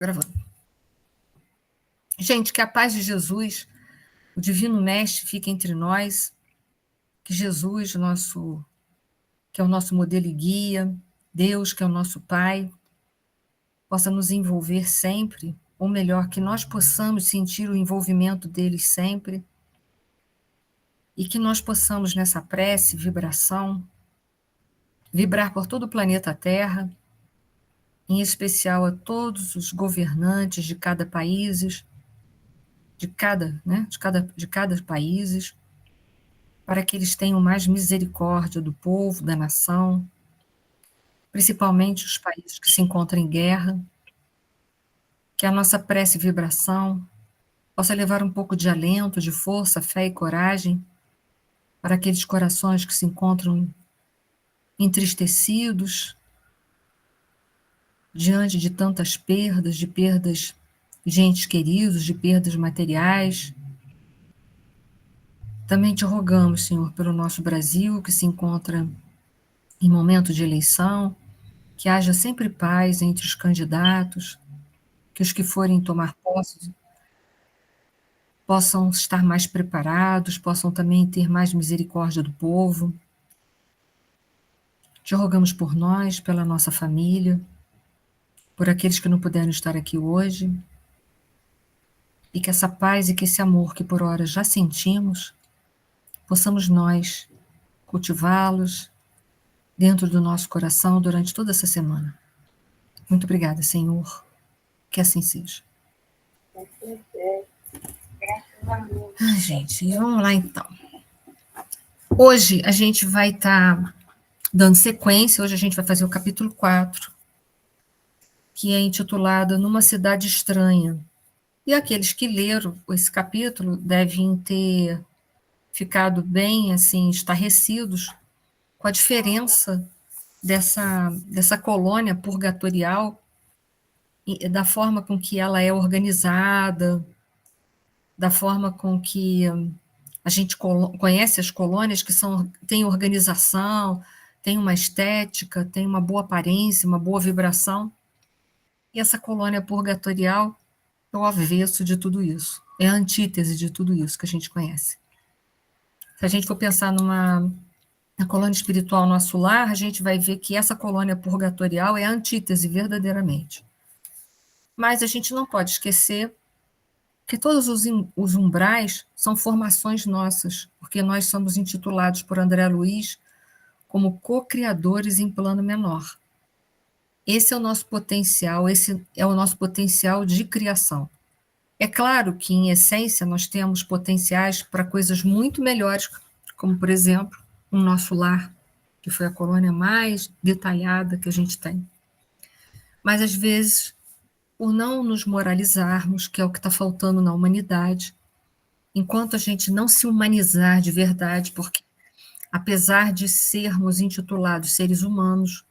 Gravando. Gente, que a paz de Jesus, o Divino Mestre, fique entre nós, que Jesus, que é o nosso modelo e guia, Deus, que é o nosso Pai, possa nos envolver sempre, ou melhor, que nós possamos sentir o envolvimento deles sempre, e que nós possamos, nessa prece, vibração, vibrar por todo o planeta Terra, em especial a todos os governantes de cada país, de cada país, para que eles tenham mais misericórdia do povo, da nação, principalmente os países que se encontram em guerra, que a nossa prece e vibração possa levar um pouco de alento, de força, fé e coragem para aqueles corações que se encontram entristecidos diante de tantas perdas, de perdas de entes queridos, de perdas materiais. Também te rogamos, Senhor, pelo nosso Brasil, que se encontra em momento de eleição, que haja sempre paz entre os candidatos, que os que forem tomar posse possam estar mais preparados, possam também ter mais misericórdia do povo. Te rogamos por nós, pela nossa família, por aqueles que não puderam estar aqui hoje, e que essa paz e que esse amor que por hora já sentimos, possamos nós cultivá-los dentro do nosso coração durante toda essa semana. Muito obrigada, Senhor. Que assim seja. Ai, gente, vamos lá então. Hoje a gente vai estar dando sequência, hoje a gente vai fazer o capítulo 4, que é intitulado Numa Cidade Estranha. E aqueles que leram esse capítulo devem ter ficado bem, assim, estarrecidos com a diferença dessa colônia purgatorial, e da forma com que ela é organizada, da forma com que a gente conhece as colônias que têm organização, têm uma estética, têm uma boa aparência, uma boa vibração. E essa colônia purgatorial é o avesso de tudo isso, é a antítese de tudo isso que a gente conhece. Se a gente for pensar na colônia espiritual nosso lar, a gente vai ver que essa colônia purgatorial é a antítese verdadeiramente. Mas a gente não pode esquecer que todos os umbrais são formações nossas, porque nós somos intitulados por André Luiz como co-criadores em plano menor. Esse é o nosso potencial, esse é o nosso potencial de criação. É claro que, em essência, nós temos potenciais para coisas muito melhores, como, por exemplo, o nosso lar, que foi a colônia mais detalhada que a gente tem. Mas, às vezes, por não nos moralizarmos, que é o que está faltando na humanidade, enquanto a gente não se humanizar de verdade, porque, apesar de sermos intitulados seres humanos,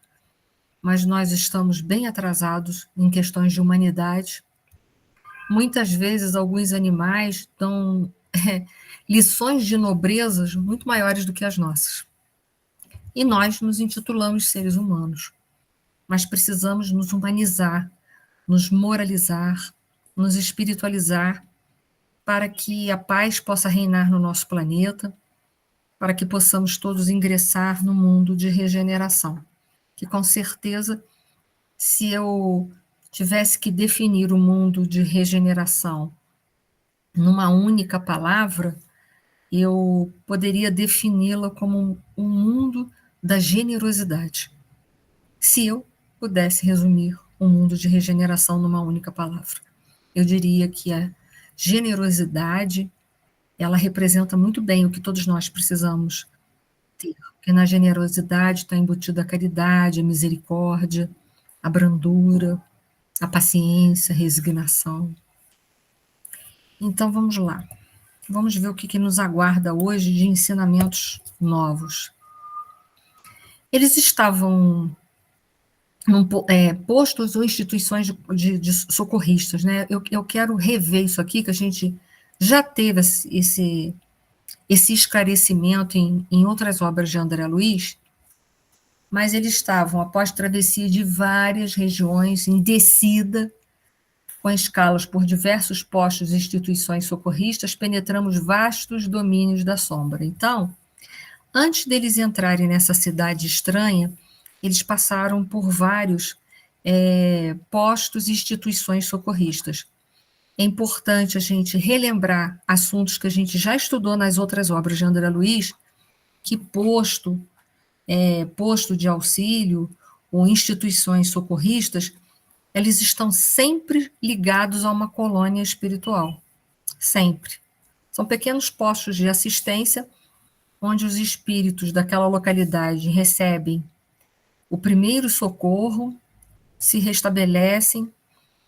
mas nós estamos bem atrasados em questões de humanidade. Muitas vezes, alguns animais dão lições de nobrezas muito maiores do que as nossas. E nós nos intitulamos seres humanos, mas precisamos nos humanizar, nos moralizar, nos espiritualizar, para que a paz possa reinar no nosso planeta, para que possamos todos ingressar no mundo de regeneração. Que, com certeza, se eu tivesse que definir o mundo de regeneração numa única palavra, eu poderia defini-la como um mundo da generosidade. Se eu pudesse resumir o mundo de regeneração numa única palavra, eu diria que a generosidade, ela representa muito bem o que todos nós precisamos ter, porque na generosidade está embutida a caridade, a misericórdia, a brandura, a paciência, a resignação. Então, vamos lá. Vamos ver o que nos aguarda hoje de ensinamentos novos. Eles estavam postos ou instituições de socorristas, né? Eu quero rever isso aqui, que a gente já teve esse esclarecimento em outras obras de André Luiz, mas eles estavam, após travessia de várias regiões, em descida, Com escalas por diversos postos e instituições socorristas, penetramos vastos domínios da sombra. Então, antes deles entrarem nessa cidade estranha, eles passaram por vários postos e instituições socorristas. É importante a gente relembrar assuntos que a gente já estudou nas outras obras de André Luiz, que posto de auxílio ou instituições socorristas, eles estão sempre ligados a uma colônia espiritual. Sempre. São pequenos postos de assistência onde os espíritos daquela localidade recebem o primeiro socorro, se restabelecem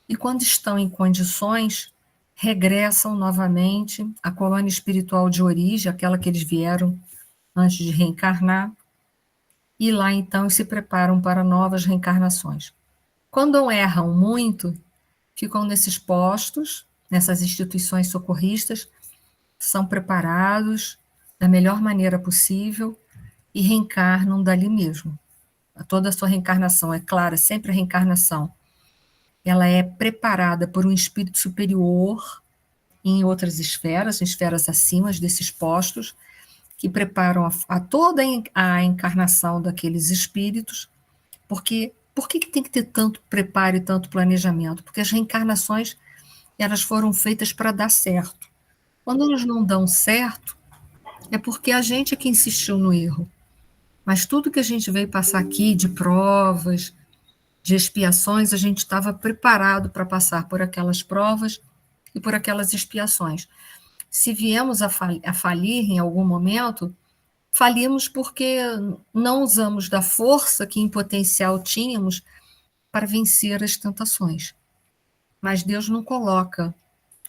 e, quando estão em condições, regressam novamente à colônia espiritual de origem, aquela que eles vieram antes de reencarnar, e lá então se preparam para novas reencarnações. Quando erram muito, ficam nesses postos, nessas instituições socorristas, são preparados da melhor maneira possível e reencarnam dali mesmo. Toda a sua reencarnação, é claro, sempre a reencarnação, ela é preparada por um espírito superior em outras esferas, em esferas acima desses postos, que preparam a toda a encarnação daqueles espíritos, porque por que tem que ter tanto preparo e tanto planejamento? Porque as reencarnações, elas foram feitas para dar certo. Quando elas não dão certo, é porque a gente é que insistiu no erro. Mas tudo que a gente veio passar aqui de provas, de expiações, a gente estava preparado para passar por aquelas provas e por aquelas expiações. Se viemos a falir em algum momento, falimos porque não usamos da força que em potencial tínhamos para vencer as tentações. Mas Deus não coloca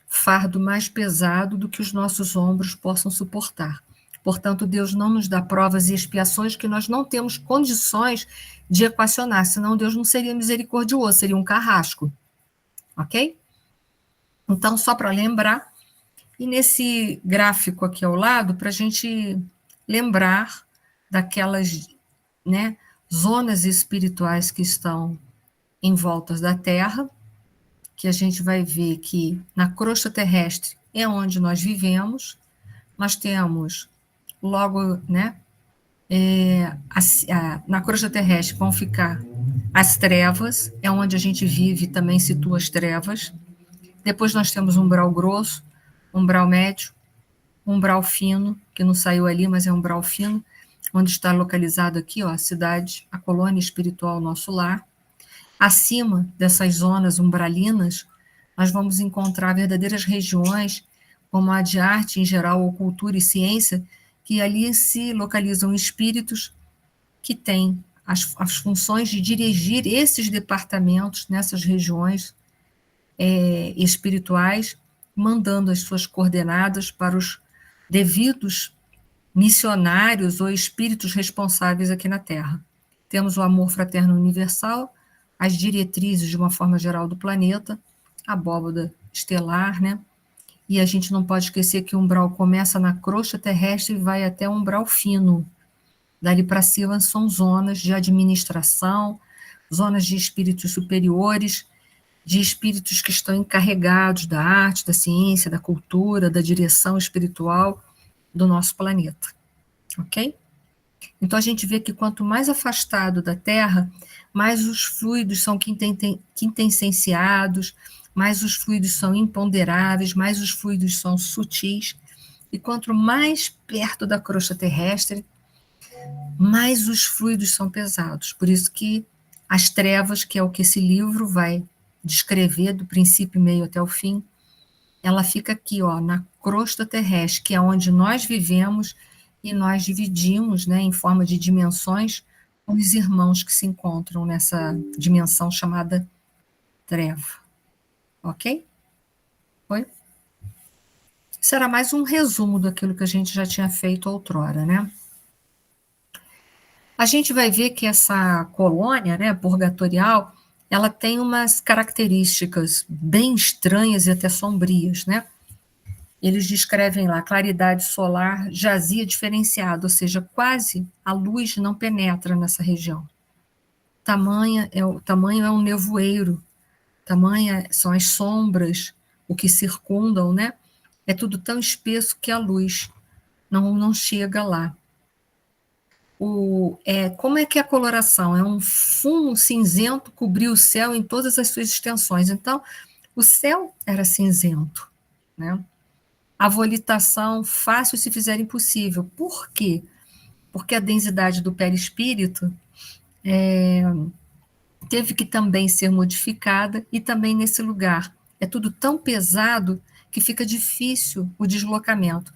fardo mais pesado do que os nossos ombros possam suportar. Portanto, Deus não nos dá provas e expiações que nós não temos condições de equacionar, senão Deus não seria misericordioso, seria um carrasco. Ok? Então, só para lembrar, e nesse gráfico aqui ao lado, para a gente lembrar daquelas, né, zonas espirituais que estão em volta da Terra, que a gente vai ver que na crosta terrestre é onde nós vivemos, nós temos logo, né, na crosta terrestre vão ficar as trevas, é onde a gente vive, também situa as trevas. Depois nós temos um umbral grosso, umbral médio, umbral fino, que não saiu ali, mas é um umbral fino, onde está localizado aqui, ó, a cidade, a colônia espiritual, nosso lar. Acima dessas zonas umbralinas, nós vamos encontrar verdadeiras regiões, como a de arte em geral, ou cultura e ciência, que ali se localizam espíritos que têm as funções de dirigir esses departamentos nessas regiões espirituais, mandando as suas coordenadas para os devidos missionários ou espíritos responsáveis aqui na Terra. Temos o amor fraterno universal, as diretrizes, de uma forma geral, do planeta, a abóbada estelar, né? E a gente não pode esquecer que o umbral começa na crosta terrestre e vai até o umbral fino. Dali para cima são zonas de administração, zonas de espíritos superiores, de espíritos que estão encarregados da arte, da ciência, da cultura, da direção espiritual do nosso planeta. Ok? Então, a gente vê que quanto mais afastado da Terra, mais os fluidos são quintessenciados, mais os fluidos são imponderáveis, mais os fluidos são sutis, e quanto mais perto da crosta terrestre, mais os fluidos são pesados. Por isso que as trevas, que é o que esse livro vai descrever, do princípio, meio até o fim, ela fica aqui, ó, na crosta terrestre, que é onde nós vivemos, e nós dividimos, né, em forma de dimensões, com os irmãos que se encontram nessa dimensão chamada treva. Ok? Foi? Isso era mais um resumo daquilo que a gente já tinha feito outrora, né? A gente vai ver que essa colônia, né, purgatorial, ela tem umas características bem estranhas e até sombrias, né? Eles descrevem lá, claridade solar jazia diferenciada, ou seja, quase a luz não penetra nessa região. Tamanho é um nevoeiro, tamanha são as sombras, o que circundam, né? É tudo tão espesso que a luz não chega lá. Como é que é a coloração? É um fumo cinzento cobriu o céu em todas as suas extensões. Então, o céu era cinzento, né? A volitação fácil se fizer impossível. Por quê? Porque a densidade do perispírito teve que também ser modificada e também nesse lugar. É tudo tão pesado que fica difícil o deslocamento.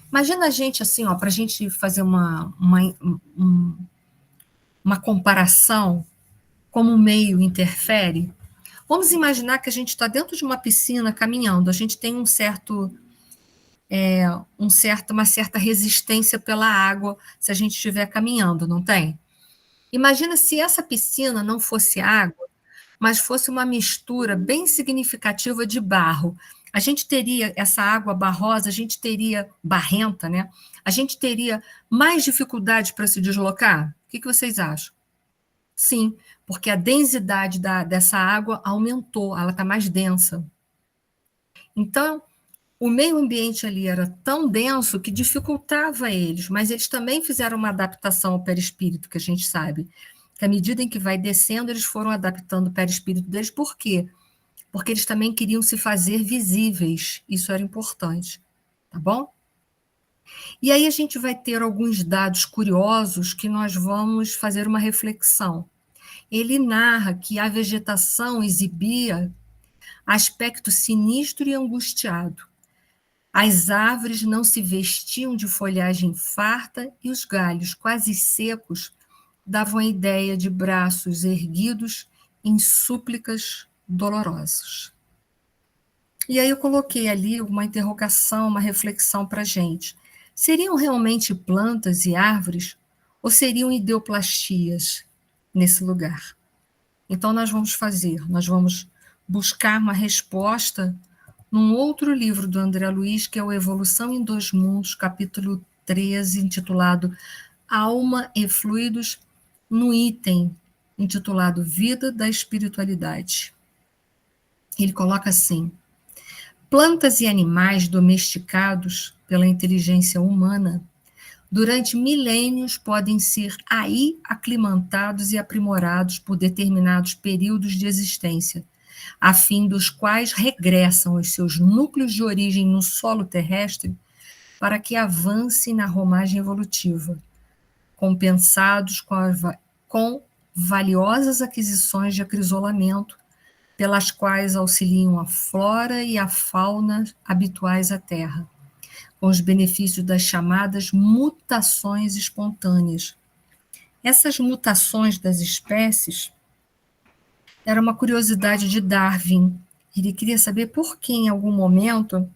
Imagina a gente assim, ó, para a gente fazer uma comparação, como o meio interfere. Vamos imaginar que a gente está dentro de uma piscina caminhando, a gente tem uma certa resistência pela água se a gente estiver caminhando, não tem? Imagina se essa piscina não fosse água, mas fosse uma mistura bem significativa de barro. A gente teria essa água barrosa, a gente teria barrenta, né? A gente teria mais dificuldade para se deslocar? O que vocês acham? Sim, porque a densidade dessa água aumentou, ela está mais densa. Então, o meio ambiente ali era tão denso que dificultava eles, mas eles também fizeram uma adaptação ao perispírito, que a gente sabe. Que à medida em que vai descendo, eles foram adaptando o perispírito deles. Por quê? Porque eles também queriam se fazer visíveis. Isso era importante. Tá bom? E aí a gente vai ter alguns dados curiosos que nós vamos fazer uma reflexão. Ele narra que a vegetação exibia aspecto sinistro e angustiado. As árvores não se vestiam de folhagem farta e os galhos, quase secos, davam a ideia de braços erguidos em súplicas dolorosas. E aí eu coloquei ali uma interrogação, uma reflexão para a gente. Seriam realmente plantas e árvores ou seriam ideoplastias nesse lugar? Então nós vamos buscar uma resposta num outro livro do André Luiz, que é o Evolução em Dois Mundos, capítulo 13, intitulado Alma e Fluidos, no item intitulado Vida da Espiritualidade. Ele coloca assim: plantas e animais domesticados pela inteligência humana durante milênios podem ser aí aclimatados e aprimorados por determinados períodos de existência, a fim dos quais regressam aos seus núcleos de origem no solo terrestre para que avance na romagem evolutiva, compensados com valiosas aquisições de acrisolamento, pelas quais auxiliam a flora e a fauna habituais à Terra, com os benefícios das chamadas mutações espontâneas. Essas mutações das espécies era uma curiosidade de Darwin. Ele queria saber por que, em algum momento,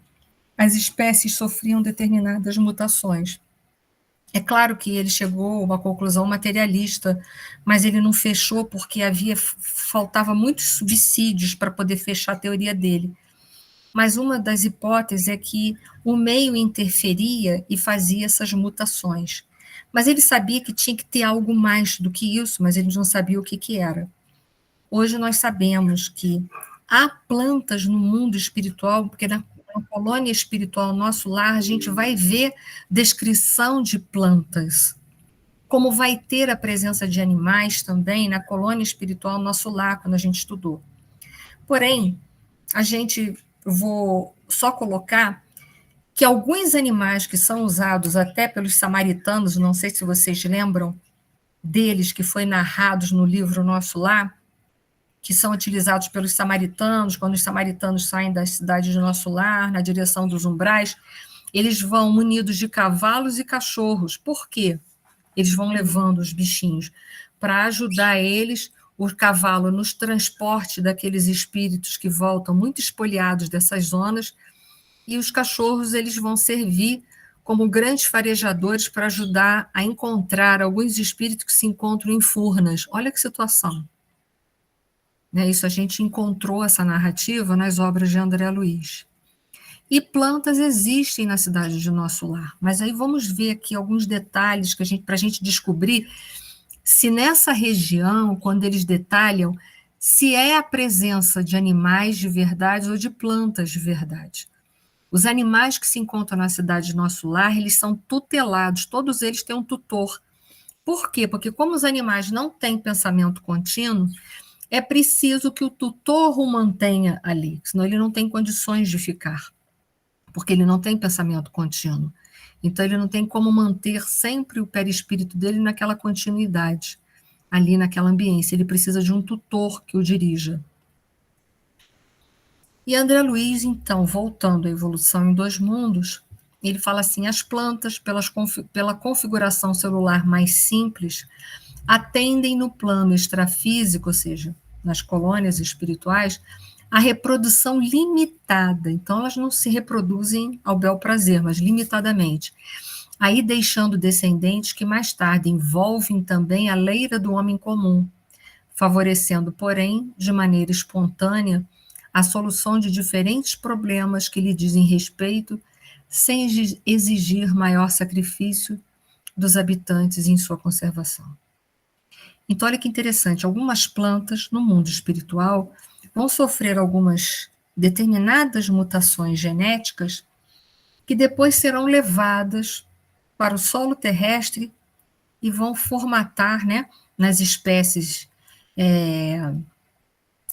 as espécies sofriam determinadas mutações. É claro que ele chegou a uma conclusão materialista, mas ele não fechou porque faltava muitos subsídios para poder fechar a teoria dele. Mas uma das hipóteses é que o meio interferia e fazia essas mutações. Mas ele sabia que tinha que ter algo mais do que isso, mas ele não sabia o que era. Hoje nós sabemos que há plantas no mundo espiritual, porque na colônia espiritual, nosso lar, a gente vai ver descrição de plantas, como vai ter a presença de animais também na colônia espiritual, nosso lar, quando a gente estudou. Porém, vou só colocar que alguns animais que são usados até pelos samaritanos, não sei se vocês lembram deles, que foi narrados no livro Nosso Lar, que são utilizados pelos samaritanos, quando os samaritanos saem da cidade de Nosso Lar, na direção dos umbrais, eles vão munidos de cavalos e cachorros. Por quê? Eles vão levando os bichinhos para ajudar eles, o cavalo, nos transportes daqueles espíritos que voltam muito espoliados dessas zonas, e os cachorros eles vão servir como grandes farejadores para ajudar a encontrar alguns espíritos que se encontram em Furnas. Olha que situação. Isso a gente encontrou essa narrativa nas obras de André Luiz. E plantas existem na cidade de Nosso Lar, mas aí vamos ver aqui alguns detalhes para a gente descobrir se nessa região, quando eles detalham, se é a presença de animais de verdade ou de plantas de verdade. Os animais que se encontram na cidade de Nosso Lar, eles são tutelados, todos eles têm um tutor. Por quê? Porque como os animais não têm pensamento contínuo, é preciso que o tutor o mantenha ali, senão ele não tem condições de ficar, porque ele não tem pensamento contínuo. Então, ele não tem como manter sempre o perispírito dele naquela continuidade, ali naquela ambiência. Ele precisa de um tutor que o dirija. E André Luiz, então, voltando à evolução em dois mundos, ele fala assim: as plantas, pela configuração celular mais simples, atendem no plano extrafísico, ou seja, nas colônias espirituais, a reprodução limitada. Então, elas não se reproduzem ao bel prazer, mas limitadamente. Aí deixando descendentes que mais tarde envolvem também a leira do homem comum, favorecendo, porém, de maneira espontânea, a solução de diferentes problemas que lhe dizem respeito, sem exigir maior sacrifício dos habitantes em sua conservação. Então, olha que interessante, algumas plantas no mundo espiritual vão sofrer algumas determinadas mutações genéticas que depois serão levadas para o solo terrestre e vão formatar, né, nas espécies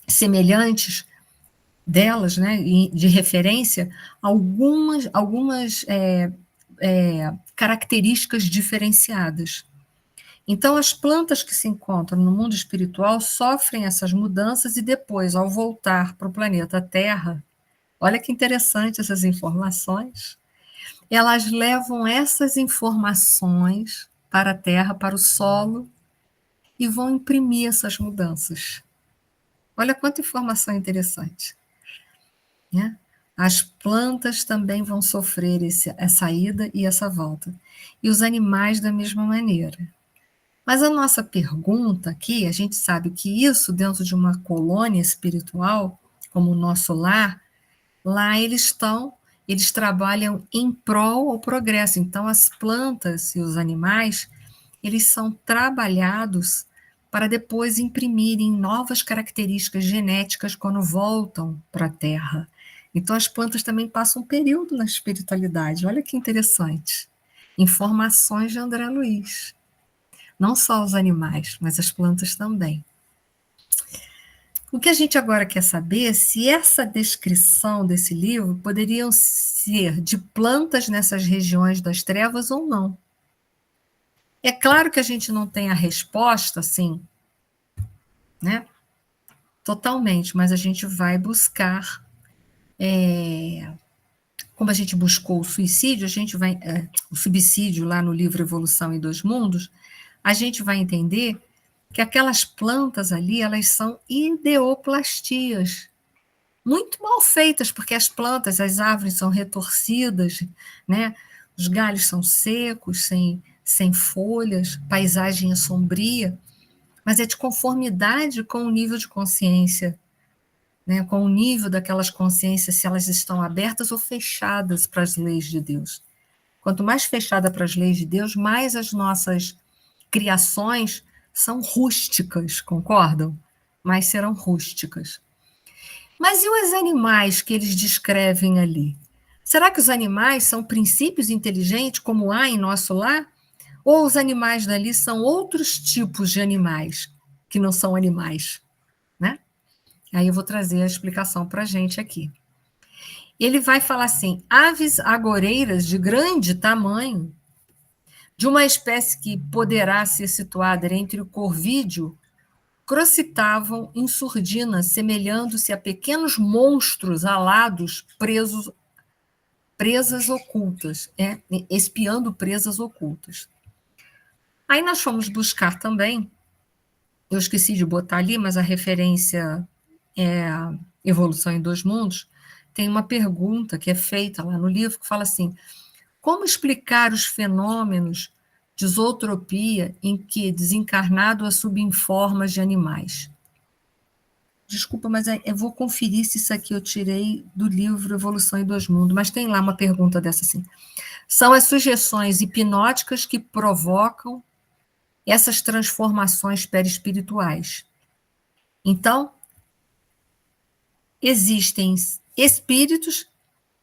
semelhantes delas, né, de referência, algumas características diferenciadas. Então, as plantas que se encontram no mundo espiritual sofrem essas mudanças e depois, ao voltar para o planeta Terra, olha que interessante essas informações, elas levam essas informações para a Terra, para o solo, e vão imprimir essas mudanças. Olha quanta informação interessante, né? As plantas também vão sofrer essa ida e essa volta. E os animais da mesma maneira. Mas a nossa pergunta aqui, a gente sabe que isso dentro de uma colônia espiritual, como o nosso lar, lá eles trabalham em prol ao progresso. Então, as plantas e os animais, eles são trabalhados para depois imprimirem novas características genéticas quando voltam para a Terra. Então, as plantas também passam um período na espiritualidade. Olha que interessante. Informações de André Luiz. Não só os animais, mas as plantas também. O que a gente agora quer saber é se essa descrição desse livro poderiam ser de plantas nessas regiões das trevas ou não. É claro que a gente não tem a resposta, assim, né? Totalmente, mas a gente vai buscar. Como a gente buscou o suicídio, a gente vai. O subsídio lá no livro Evolução em Dois Mundos, a gente vai entender que aquelas plantas ali, elas são ideoplastias, muito mal feitas, porque as plantas, as árvores são retorcidas, né? Os galhos são secos, sem folhas, paisagem é sombria, mas é de conformidade com o nível de consciência, né? Com o nível daquelas consciências, se elas estão abertas ou fechadas para as leis de Deus. Quanto mais fechada para as leis de Deus, mais as nossas criações são rústicas, concordam? Mas serão rústicas. Mas e os animais que eles descrevem ali? Será que os animais são princípios inteligentes, como há em nosso lar? Ou os animais dali são outros tipos de animais, que não são animais? Né? Aí eu vou trazer a explicação para a gente aqui. Ele vai falar assim: aves agoreiras de grande tamanho, de uma espécie que poderá ser situada entre o corvídeo, crocitavam em surdina, semelhando-se a pequenos monstros alados presas ocultas, espiando presas ocultas. Aí nós fomos buscar também, eu esqueci de botar ali, mas a referência é a Evolução em Dois Mundos, tem uma pergunta que é feita lá no livro que fala assim: como explicar os fenômenos de zootropia em que desencarnado assume formas de animais? Desculpa, mas eu vou conferir se isso aqui eu tirei do livro Evolução em Dois Mundos, mas tem lá uma pergunta dessa assim. São as sugestões hipnóticas que provocam essas transformações perispirituais. Então, existem espíritos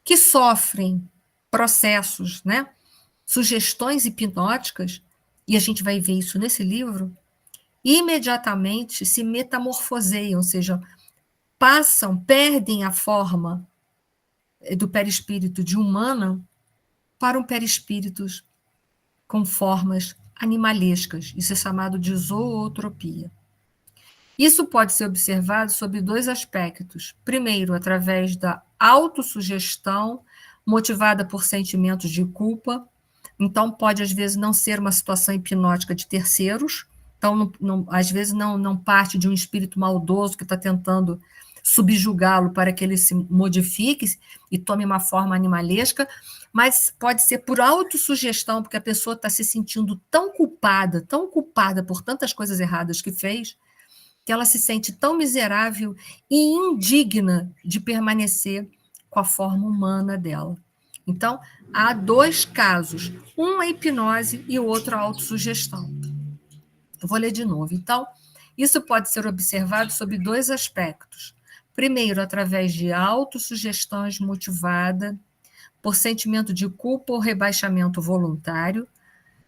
que sofrem processos, né? Sugestões hipnóticas, e a gente vai ver isso nesse livro, imediatamente se metamorfoseiam, ou seja, perdem a forma do perispírito de humana para um perispírito com formas animalescas. Isso é chamado de zootropia. Isso pode ser observado sob 2 aspectos. Primeiro, através da autossugestão, motivada por sentimentos de culpa. Então, pode, às vezes, não ser uma situação hipnótica de terceiros. Então, às vezes, não parte de um espírito maldoso que está tentando subjugá-lo para que ele se modifique e tome uma forma animalesca, mas pode ser por autossugestão, porque a pessoa está se sentindo tão culpada por tantas coisas erradas que fez, que ela se sente tão miserável e indigna de permanecer com a forma humana dela. Então, há 2 casos, um é hipnose e o outro a autossugestão. Eu vou ler de novo. Então, isso pode ser observado sob 2 aspectos. Primeiro, através de autossugestões motivada por sentimento de culpa ou rebaixamento voluntário.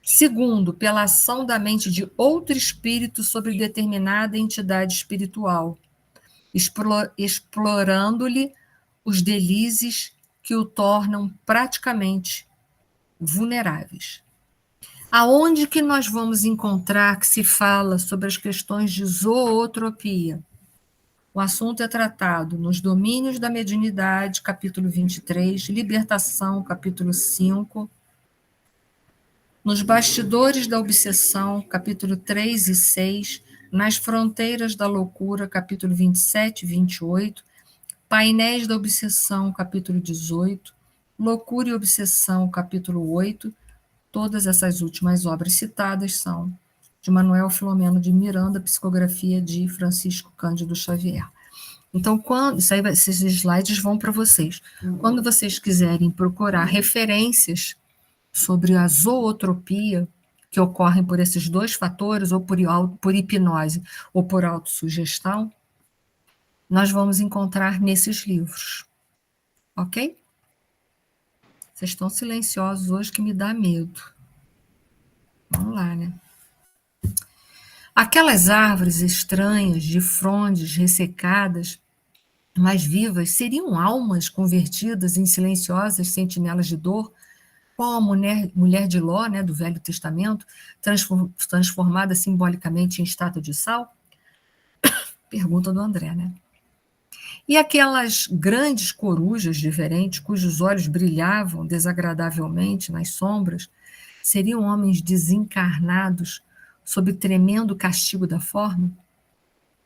Segundo, pela ação da mente de outro espírito sobre determinada entidade espiritual, explorando-lhe os delícias que o tornam praticamente vulneráveis. Aonde que nós vamos encontrar que se fala sobre as questões de zootropia? O assunto é tratado nos Domínios da Mediunidade, capítulo 23, Libertação, capítulo 5, nos Bastidores da Obsessão, capítulo 3 e 6, Nas Fronteiras da Loucura, capítulo 27 e 28, Painéis da Obsessão, capítulo 18, Loucura e Obsessão, capítulo 8. Todas essas últimas obras citadas são de Manuel Filomeno de Miranda, psicografia de Francisco Cândido Xavier. Então, esses slides vão para vocês. Quando vocês quiserem procurar referências sobre a zootropia, que ocorrem por esses 2 fatores, ou por hipnose ou por autossugestão, nós vamos encontrar nesses livros. Ok? Vocês estão silenciosos hoje que me dá medo. Vamos lá, né? Aquelas árvores estranhas, de frondes ressecadas, mas vivas, seriam almas convertidas em silenciosas sentinelas de dor, qual a mulher de Ló, né, do Velho Testamento, transformada simbolicamente em estátua de sal? Pergunta do André, né? E aquelas grandes corujas diferentes, cujos olhos brilhavam desagradavelmente nas sombras, seriam homens desencarnados sob tremendo castigo da forma?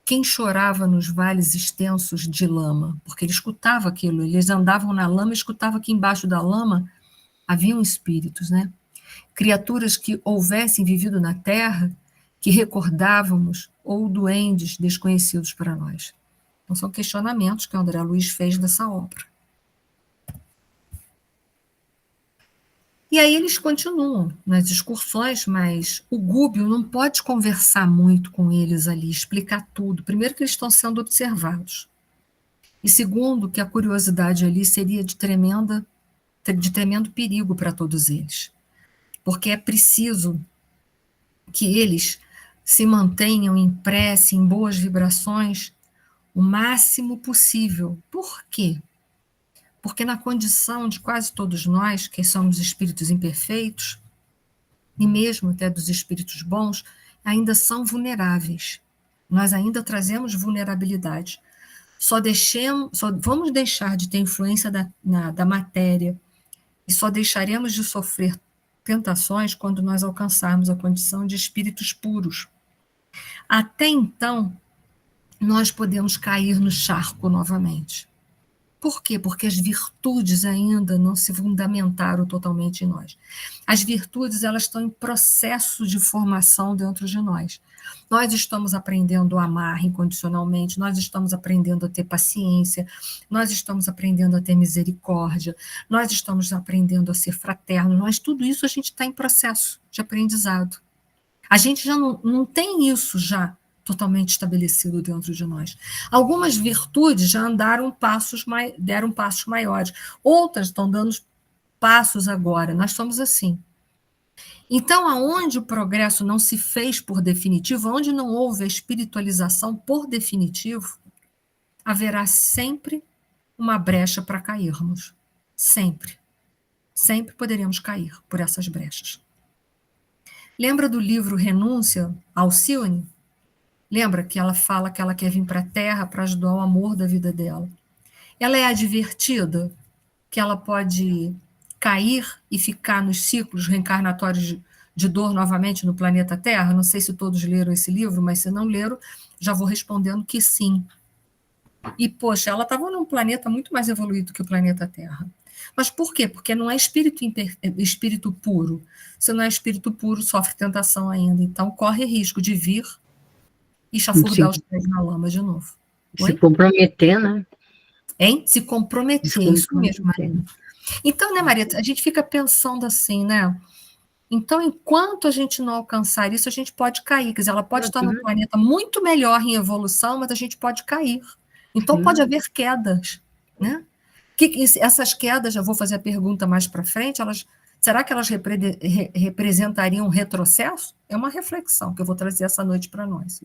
Quem chorava nos vales extensos de lama? Porque ele escutava aquilo, eles andavam na lama e escutavam que embaixo da lama haviam espíritos, né? Criaturas que houvessem vivido na terra, que recordávamos, ou duendes desconhecidos para nós. Então, são questionamentos que o André Luiz fez dessa obra. E aí eles continuam nas excursões, mas o Gúbio não pode conversar muito com eles ali, explicar tudo. Primeiro que eles estão sendo observados. E segundo, que a curiosidade ali seria de tremendo perigo para todos eles. Porque é preciso que eles se mantenham em prece, em boas vibrações, o máximo possível. Por quê? Porque na condição de quase todos nós, que somos espíritos imperfeitos, e mesmo até dos espíritos bons, ainda são vulneráveis. Nós ainda trazemos vulnerabilidade. Só vamos deixar de ter influência da matéria e só deixaremos de sofrer tentações quando nós alcançarmos a condição de espíritos puros. Até então, nós podemos cair no charco novamente. Por quê? Porque as virtudes ainda não se fundamentaram totalmente em nós. As virtudes, elas estão em processo de formação dentro de nós. Nós estamos aprendendo a amar incondicionalmente, nós estamos aprendendo a ter paciência, nós estamos aprendendo a ter misericórdia, nós estamos aprendendo a ser fraterno, tudo isso a gente está em processo de aprendizado. A gente já não tem isso já totalmente estabelecido dentro de nós. Algumas virtudes já deram passos maiores, outras estão dando passos agora. Nós somos assim. Então, aonde o progresso não se fez por definitivo, onde não houve a espiritualização por definitivo, haverá sempre uma brecha para cairmos. Sempre. Sempre poderemos cair por essas brechas. Lembra do livro Renúncia, Alcione? Lembra que ela fala que ela quer vir para a Terra para ajudar o amor da vida dela. Ela é advertida que ela pode cair e ficar nos ciclos reencarnatórios de dor novamente no planeta Terra? Não sei se todos leram esse livro, mas se não leram, já vou respondendo que sim. E, poxa, ela estava num planeta muito mais evoluído que o planeta Terra. Mas por quê? Porque não é espírito puro. Se não é espírito puro, sofre tentação ainda. Então, corre risco de vir e chafurdar os pés na lama de novo. Se comprometer, né? Hein? Se comprometer, isso mesmo, Maria. Então, né, Maria, a gente fica pensando assim, né? Então, enquanto a gente não alcançar isso, a gente pode cair. Quer dizer, ela pode estar num planeta muito melhor em evolução, mas a gente pode cair. Então, pode haver quedas, né? Essas quedas, já vou fazer a pergunta mais para frente, será que elas representariam um retrocesso? É uma reflexão que eu vou trazer essa noite para nós.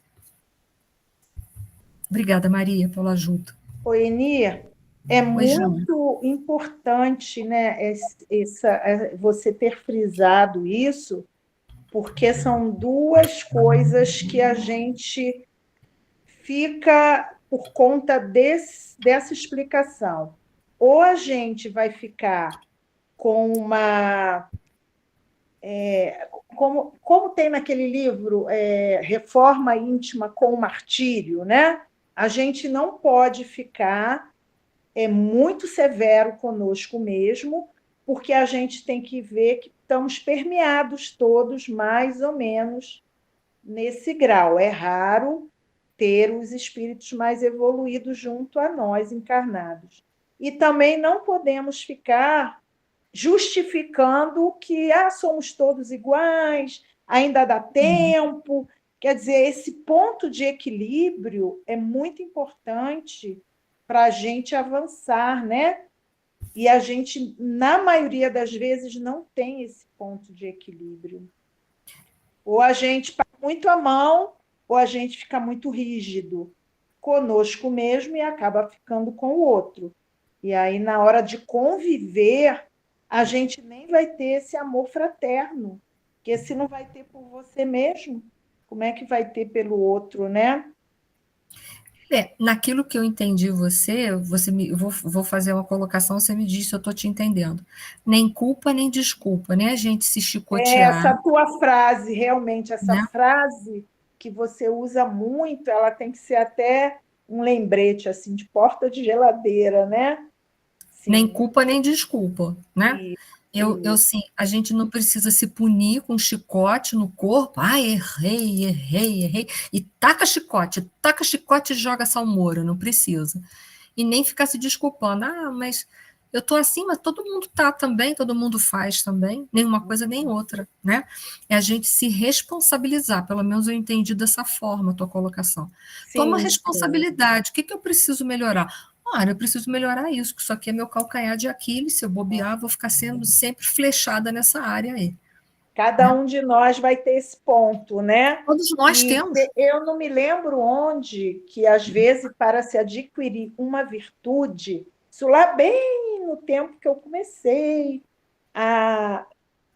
Obrigada, Maria, pela ajuda. Oi, Eni, é muito importante, né, você ter frisado isso, porque são duas coisas que a gente fica por conta dessa explicação. Ou a gente vai ficar com uma... como tem naquele livro, Reforma Íntima com o Martírio, né? A gente não pode ficar muito severo conosco mesmo, porque a gente tem que ver que estamos permeados todos, mais ou menos, nesse grau. É raro ter os espíritos mais evoluídos junto a nós, encarnados. E também não podemos ficar justificando que somos todos iguais, ainda dá tempo. Quer dizer, esse ponto de equilíbrio é muito importante para a gente avançar, né? E a gente, na maioria das vezes, não tem esse ponto de equilíbrio. Ou a gente passa muito a mão, ou a gente fica muito rígido conosco mesmo e acaba ficando com o outro. E aí, na hora de conviver, a gente nem vai ter esse amor fraterno, porque se não vai ter por você mesmo, como é que vai ter pelo outro, né? Naquilo que eu entendi eu vou fazer uma colocação, você me diz se eu estou te entendendo. Nem culpa, nem desculpa, né? A gente se chicotear. Essa tua frase, realmente, essa frase que você usa muito, ela tem que ser até um lembrete, assim, de porta de geladeira, né? Sim. Nem culpa, nem desculpa, né? Sim, a gente não precisa se punir com chicote no corpo. Errei. E taca chicote e joga salmoura, não precisa. E nem ficar se desculpando. Mas eu estou assim, mas todo mundo está também, todo mundo faz também, nenhuma coisa nem outra, né? É a gente se responsabilizar, pelo menos eu entendi dessa forma a tua colocação. Toma responsabilidade, o que eu preciso melhorar? Eu preciso melhorar isso, que isso aqui é meu calcanhar de Aquiles, se eu bobear, vou ficar sendo sempre flechada nessa área aí. Cada um de nós vai ter esse ponto, né? Todos nós temos. Eu não me lembro onde que, às vezes, para se adquirir uma virtude, isso lá bem no tempo que eu comecei a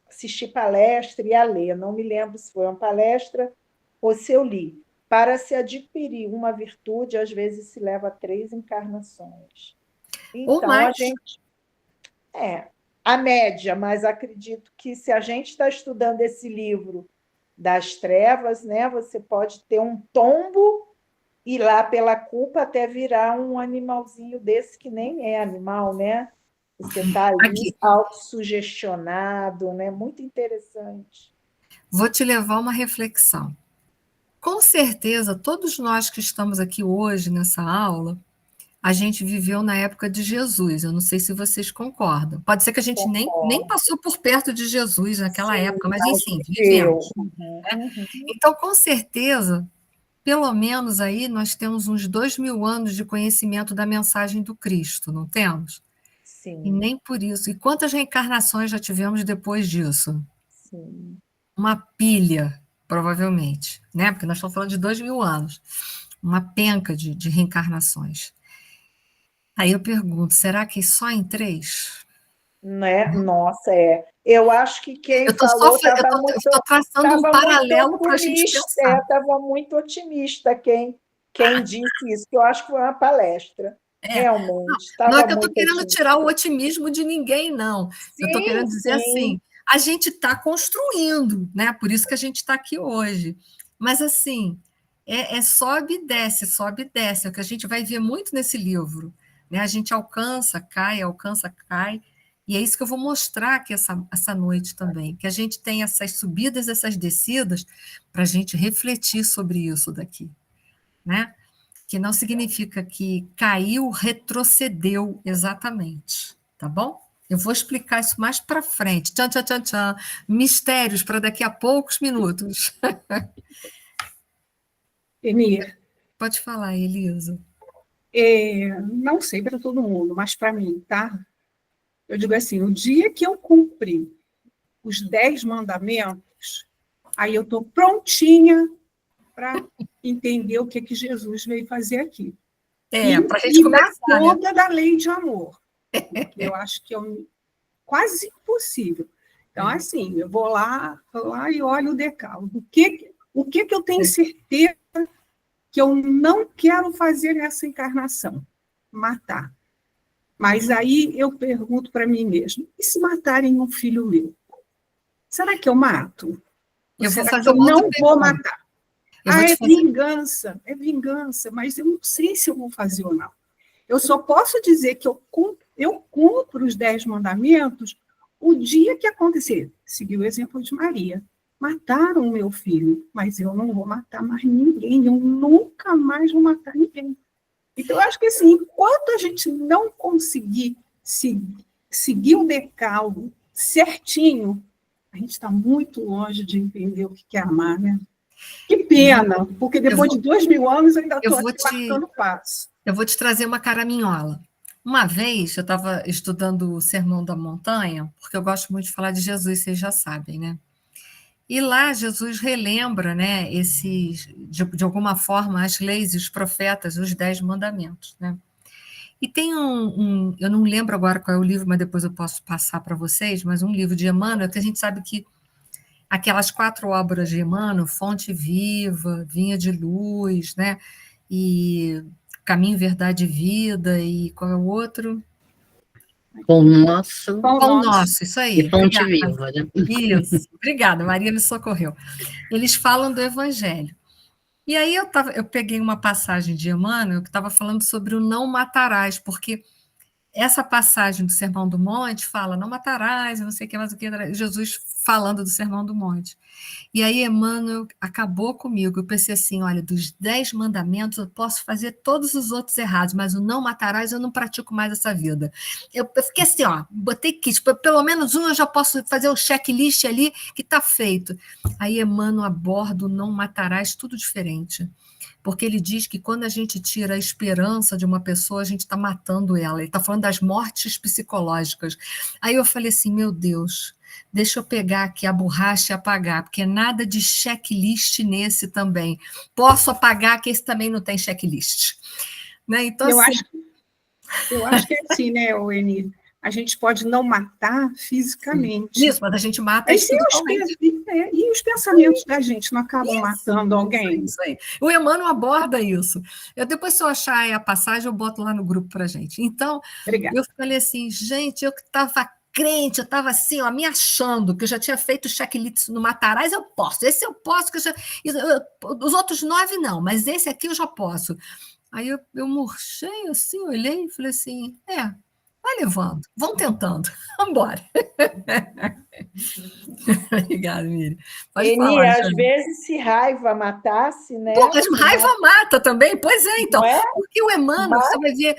assistir palestra e a ler, não me lembro se foi uma palestra ou se eu li. Para se adquirir uma virtude, às vezes se leva 3 encarnações. Então, ou mais. A gente... a média, mas acredito que se a gente está estudando esse livro das trevas, né, você pode ter um tombo e lá pela culpa até virar um animalzinho desse que nem é animal, né? Você está ali autossugestionado, né? Muito interessante. Vou te levar uma reflexão. Com certeza, todos nós que estamos aqui hoje nessa aula, a gente viveu na época de Jesus. Eu não sei se vocês concordam. Pode ser que a gente nem passou por perto de Jesus naquela época, mas enfim, vivemos. Então, com certeza, pelo menos aí nós temos uns 2000 anos de conhecimento da mensagem do Cristo, não temos? Sim. E nem por isso. E quantas reencarnações já tivemos depois disso? Sim. Uma pilha, provavelmente, né? Porque nós estamos falando de 2000 anos. Uma penca de reencarnações. Aí eu pergunto, será que só em 3? Né? Nossa, é. Eu acho que quem falou estava estou traçando um paralelo para a gente pensar. Estava muito otimista quem disse isso, que eu acho que foi uma palestra. Realmente, não é estava que eu estou muito querendo otimista. tirar o otimismo de ninguém, não. Eu estou querendo dizer assim, a gente está construindo, né? Por isso que a gente está aqui hoje. Mas assim, sobe e desce, sobe e desce. É o que a gente vai ver muito nesse livro. Né? A gente alcança, cai, e é isso que eu vou mostrar aqui essa noite também, que a gente tem essas subidas, essas descidas, para a gente refletir sobre isso daqui, né? Que não significa que caiu, retrocedeu exatamente, tá bom? Eu vou explicar isso mais para frente. Tchan, tchan, tchan, tchan. Mistérios para daqui a poucos minutos. Emir, pode falar, Elisa. Não sei para todo mundo, mas para mim, tá? Eu digo assim, o dia que eu cumprir os 10 mandamentos, aí eu estou prontinha para entender o que Jesus veio fazer aqui. Para a gente começar, toda da lei de amor. Eu acho que é quase impossível. Então, assim, eu vou lá e olho o decálogo. O que eu tenho certeza que eu não quero fazer nessa encarnação? Matar. Mas aí eu pergunto para mim mesmo, e se matarem um filho meu? Será que eu mato? Eu vou será fazer que eu não vou matar? É vingança, mas eu não sei se eu vou fazer ou não. Eu só posso dizer que eu cumpro os 10 mandamentos o dia que acontecer. Segui o exemplo de Maria. Mataram o meu filho, mas eu não vou matar mais ninguém, eu nunca mais vou matar ninguém. Então, eu acho que assim, enquanto a gente não conseguir seguir o decálogo certinho, a gente está muito longe de entender o que é amar, né? Que pena, porque depois de 2000 anos eu ainda estou aqui marcando passo. Eu vou te trazer uma caraminhola. Uma vez eu estava estudando o Sermão da Montanha, porque eu gosto muito de falar de Jesus, vocês já sabem, né? E lá Jesus relembra, né, de alguma forma, as leis e os profetas, os 10 mandamentos, né? E tem eu não lembro agora qual é o livro, mas depois eu posso passar para vocês, mas um livro de Emmanuel, que a gente sabe que aquelas 4 obras de Emmanuel, Fonte Viva, Vinha de Luz, né? E Caminho, Verdade e Vida, e qual é o outro? Pão Nosso. Pão Nosso, isso aí. E Fonte Viva, né? Isso, obrigada, Maria me socorreu. Eles falam do Evangelho. E aí eu peguei uma passagem de Emmanuel que estava falando sobre o não matarás, porque essa passagem do Sermão do Monte fala não matarás, não sei o que mais, o que, Jesus falando do Sermão do Monte. E aí Emmanuel acabou comigo, eu pensei assim, olha, dos 10 mandamentos eu posso fazer todos os outros errados, mas o não matarás eu não pratico mais essa vida. Eu fiquei assim, botei kit, pelo menos um eu já posso fazer o checklist ali que está feito. Aí Emmanuel aborda o não matarás, tudo diferente. Porque ele diz que quando a gente tira a esperança de uma pessoa, a gente está matando ela. Ele está falando das mortes psicológicas. Aí eu falei assim, meu Deus, deixa eu pegar aqui a borracha e apagar, porque nada de checklist nesse também. Posso apagar, que esse também não tem checklist. Né? Então, eu acho que é assim, né, Eni? A gente pode não matar fisicamente. Isso, mas a gente mata espiritualmente. E os pensamentos da gente não acabam matando alguém? Isso aí. O Emmanuel aborda isso. Depois, se eu achar a passagem, eu boto lá no grupo para a gente. Então, Obrigada. Eu falei assim, gente, eu que estava crente, eu estava assim, me achando que eu já tinha feito o checklist no Matarazzo, eu posso. Esse eu posso, que os outros 9 não, mas esse aqui eu já posso. Aí eu murchei assim, olhei e falei assim, vai levando, vão tentando, vamos embora. Obrigada, Miriam. Pode falar, às vezes, se raiva matasse, né? Pô, mas raiva mata também, pois é, então. Não é? Porque o Emmanuel, você vai ver,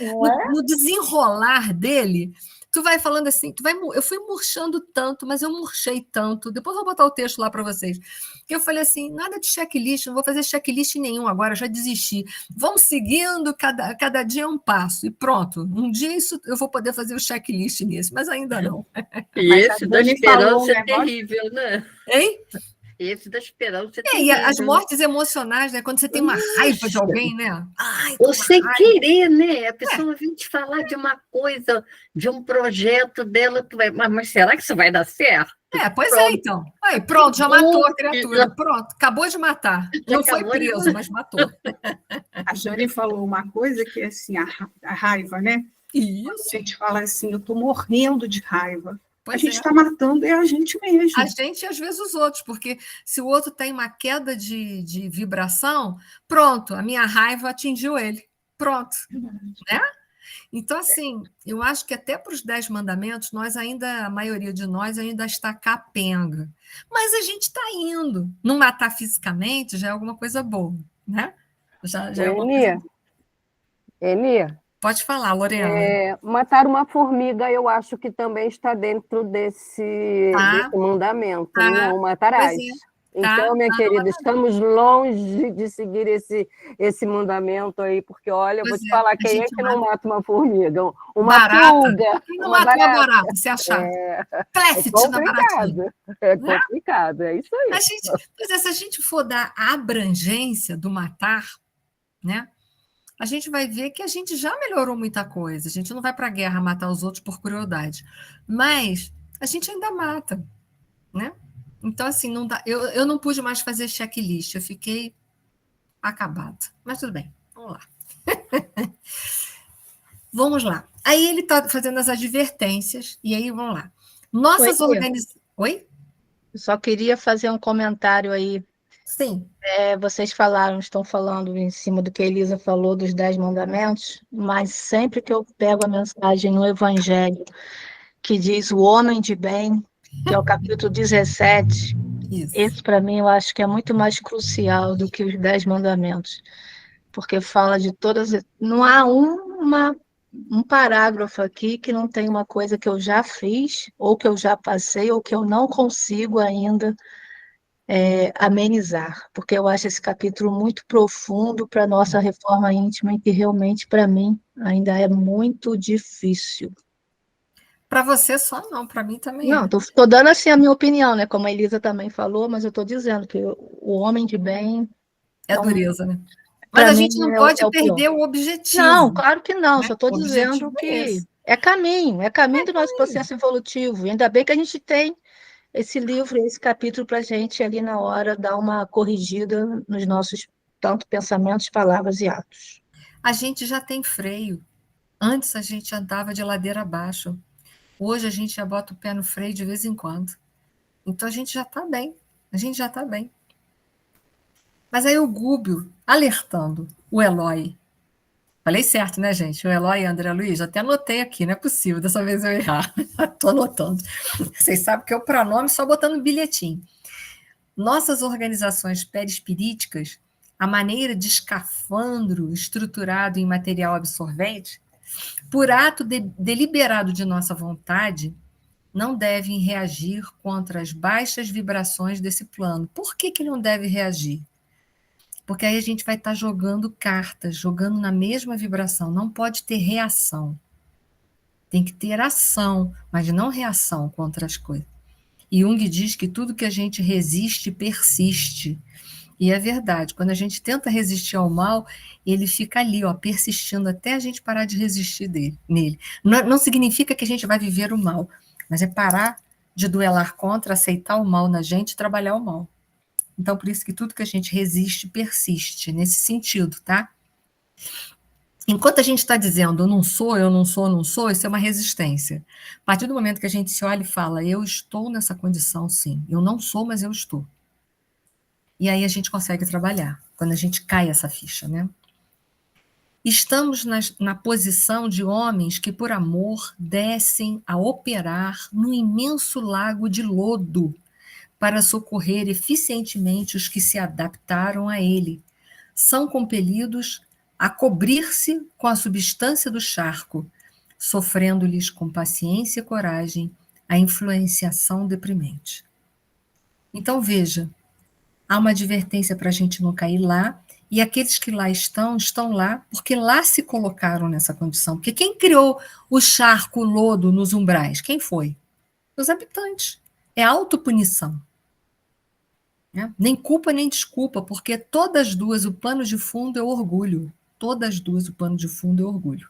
no desenrolar dele, tu vai falando assim, eu fui murchando tanto, mas eu murchei tanto. Depois eu vou botar o texto lá para vocês. Que eu falei assim, nada de checklist, não vou fazer checklist nenhum agora, já desisti. Vamos seguindo, cada dia é um passo, e pronto. Um dia isso eu vou poder fazer o checklist nisso, mas ainda não. E Mas a esse da Dani falou um esperança é negócio- terrível, né? Hein? Esse da esperança é E as terrível. mortes emocionais, né? Quando você tem uma raiva de alguém, né? Ai, tô Ou com sem raiva. querer, né? A pessoa vem te falar de uma coisa, de um projeto dela, tu vai, mas será que isso vai dar certo? Pois é, Pronto. então. Aí, pronto, já matou a Já criatura. Pronto, acabou de matar. Não foi acabou de preso, mas matou. A Jane falou uma coisa que é assim, a raiva, né? Quando Isso. a gente fala assim, eu estou morrendo de raiva. Pois a gente é. está matando a gente mesmo. A gente e às vezes os outros, porque se o outro tem uma queda de vibração, pronto, a minha raiva atingiu ele. Pronto. Né? Então, assim, eu acho que até para os 10 mandamentos, a maioria de nós ainda está capenga. Mas a gente está indo. Não matar fisicamente já é alguma coisa boa, né? Já é alguma coisa boa. Eli, Pode falar, Loriana. matar uma formiga eu acho que também está dentro desse mandamento, Tá. não matarás. Pois é. Então, minha querida, estamos longe de seguir esse mandamento aí, porque, olha, eu vou te falar, quem é que não mata uma formiga? Uma barata. pulga. Quem não mata uma barata, se achar? Plefit na baratinha. É complicado, é isso aí. Se a gente for dar a abrangência do matar, né? A gente vai ver que a gente já melhorou muita coisa. A gente não vai para a guerra matar os outros por crueldade. Mas a gente ainda mata, né? Então, assim, não dá. Eu não pude mais fazer checklist. Eu fiquei acabada. Mas tudo bem, vamos lá. Vamos lá. Aí ele está fazendo as advertências, e aí vamos lá. Nossas organizações. Oi? Eu só queria fazer um comentário aí. Sim. Vocês estão falando em cima do que a Elisa falou dos 10 mandamentos, mas sempre que eu pego a mensagem no Evangelho, que diz o homem de bem, que é o capítulo 17, esse para mim eu acho que é muito mais crucial do que os 10 mandamentos, porque fala de todas. Não há um parágrafo aqui que não tem uma coisa que eu já fiz, ou que eu já passei, ou que eu não consigo ainda amenizar, porque eu acho esse capítulo muito profundo para a nossa reforma íntima e que realmente, para mim, ainda é muito difícil. Para você só não, para mim também não, estou dando assim a minha opinião, né? Como a Elisa também falou, mas eu estou dizendo que o homem de bem... É dureza, né? Mas a gente não pode perder o objetivo. Não, claro que não, né? Só estou dizendo que é caminho do nosso processo evolutivo. E ainda bem que a gente tem esse livro, esse capítulo para a gente ali na hora dar uma corrigida nos nossos tanto pensamentos, palavras e atos. A gente já tem freio. Antes a gente andava de ladeira abaixo. Hoje a gente já bota o pé no freio de vez em quando. Então a gente já está bem. Mas aí o Gúbio alertando o Eloy. Falei certo, né, gente? O Eloy e André Luiz, até anotei aqui, não é possível, dessa vez eu errar. Estou anotando. Vocês sabem que é o pronome só botando um bilhetinho. Nossas organizações perispiríticas, a maneira de escafandro estruturado em material absorvente, por ato deliberado de nossa vontade, não devem reagir contra as baixas vibrações desse plano. Por que não deve reagir? Porque aí a gente vai estar jogando cartas, jogando na mesma vibração. Não pode ter reação. Tem que ter ação, mas não reação contra as coisas. E Jung diz que tudo que a gente resiste, persiste. E é verdade. Quando a gente tenta resistir ao mal, ele fica ali, persistindo até a gente parar de resistir nele. Não significa que a gente vai viver o mal, mas é parar de duelar contra, aceitar o mal na gente e trabalhar o mal. Então, por isso que tudo que a gente resiste, persiste, nesse sentido, tá? Enquanto a gente está dizendo eu não sou, isso é uma resistência. A partir do momento que a gente se olha e fala, eu estou nessa condição, sim. Eu não sou, mas eu estou. E aí a gente consegue trabalhar, quando a gente cai essa ficha, né? Estamos na posição de homens que, por amor, descem a operar no imenso lago de lodo, para socorrer eficientemente os que se adaptaram a ele. São compelidos a cobrir-se com a substância do charco, sofrendo-lhes com paciência e coragem a influenciação deprimente. Então, veja, há uma advertência para a gente não cair lá, e aqueles que lá estão lá porque lá se colocaram nessa condição. Porque quem criou o charco, o lodo nos umbrais? Quem foi? Os habitantes. É autopunição. Né? Nem culpa nem desculpa, porque todas duas, o pano de fundo é orgulho. Todas duas, o pano de fundo é orgulho.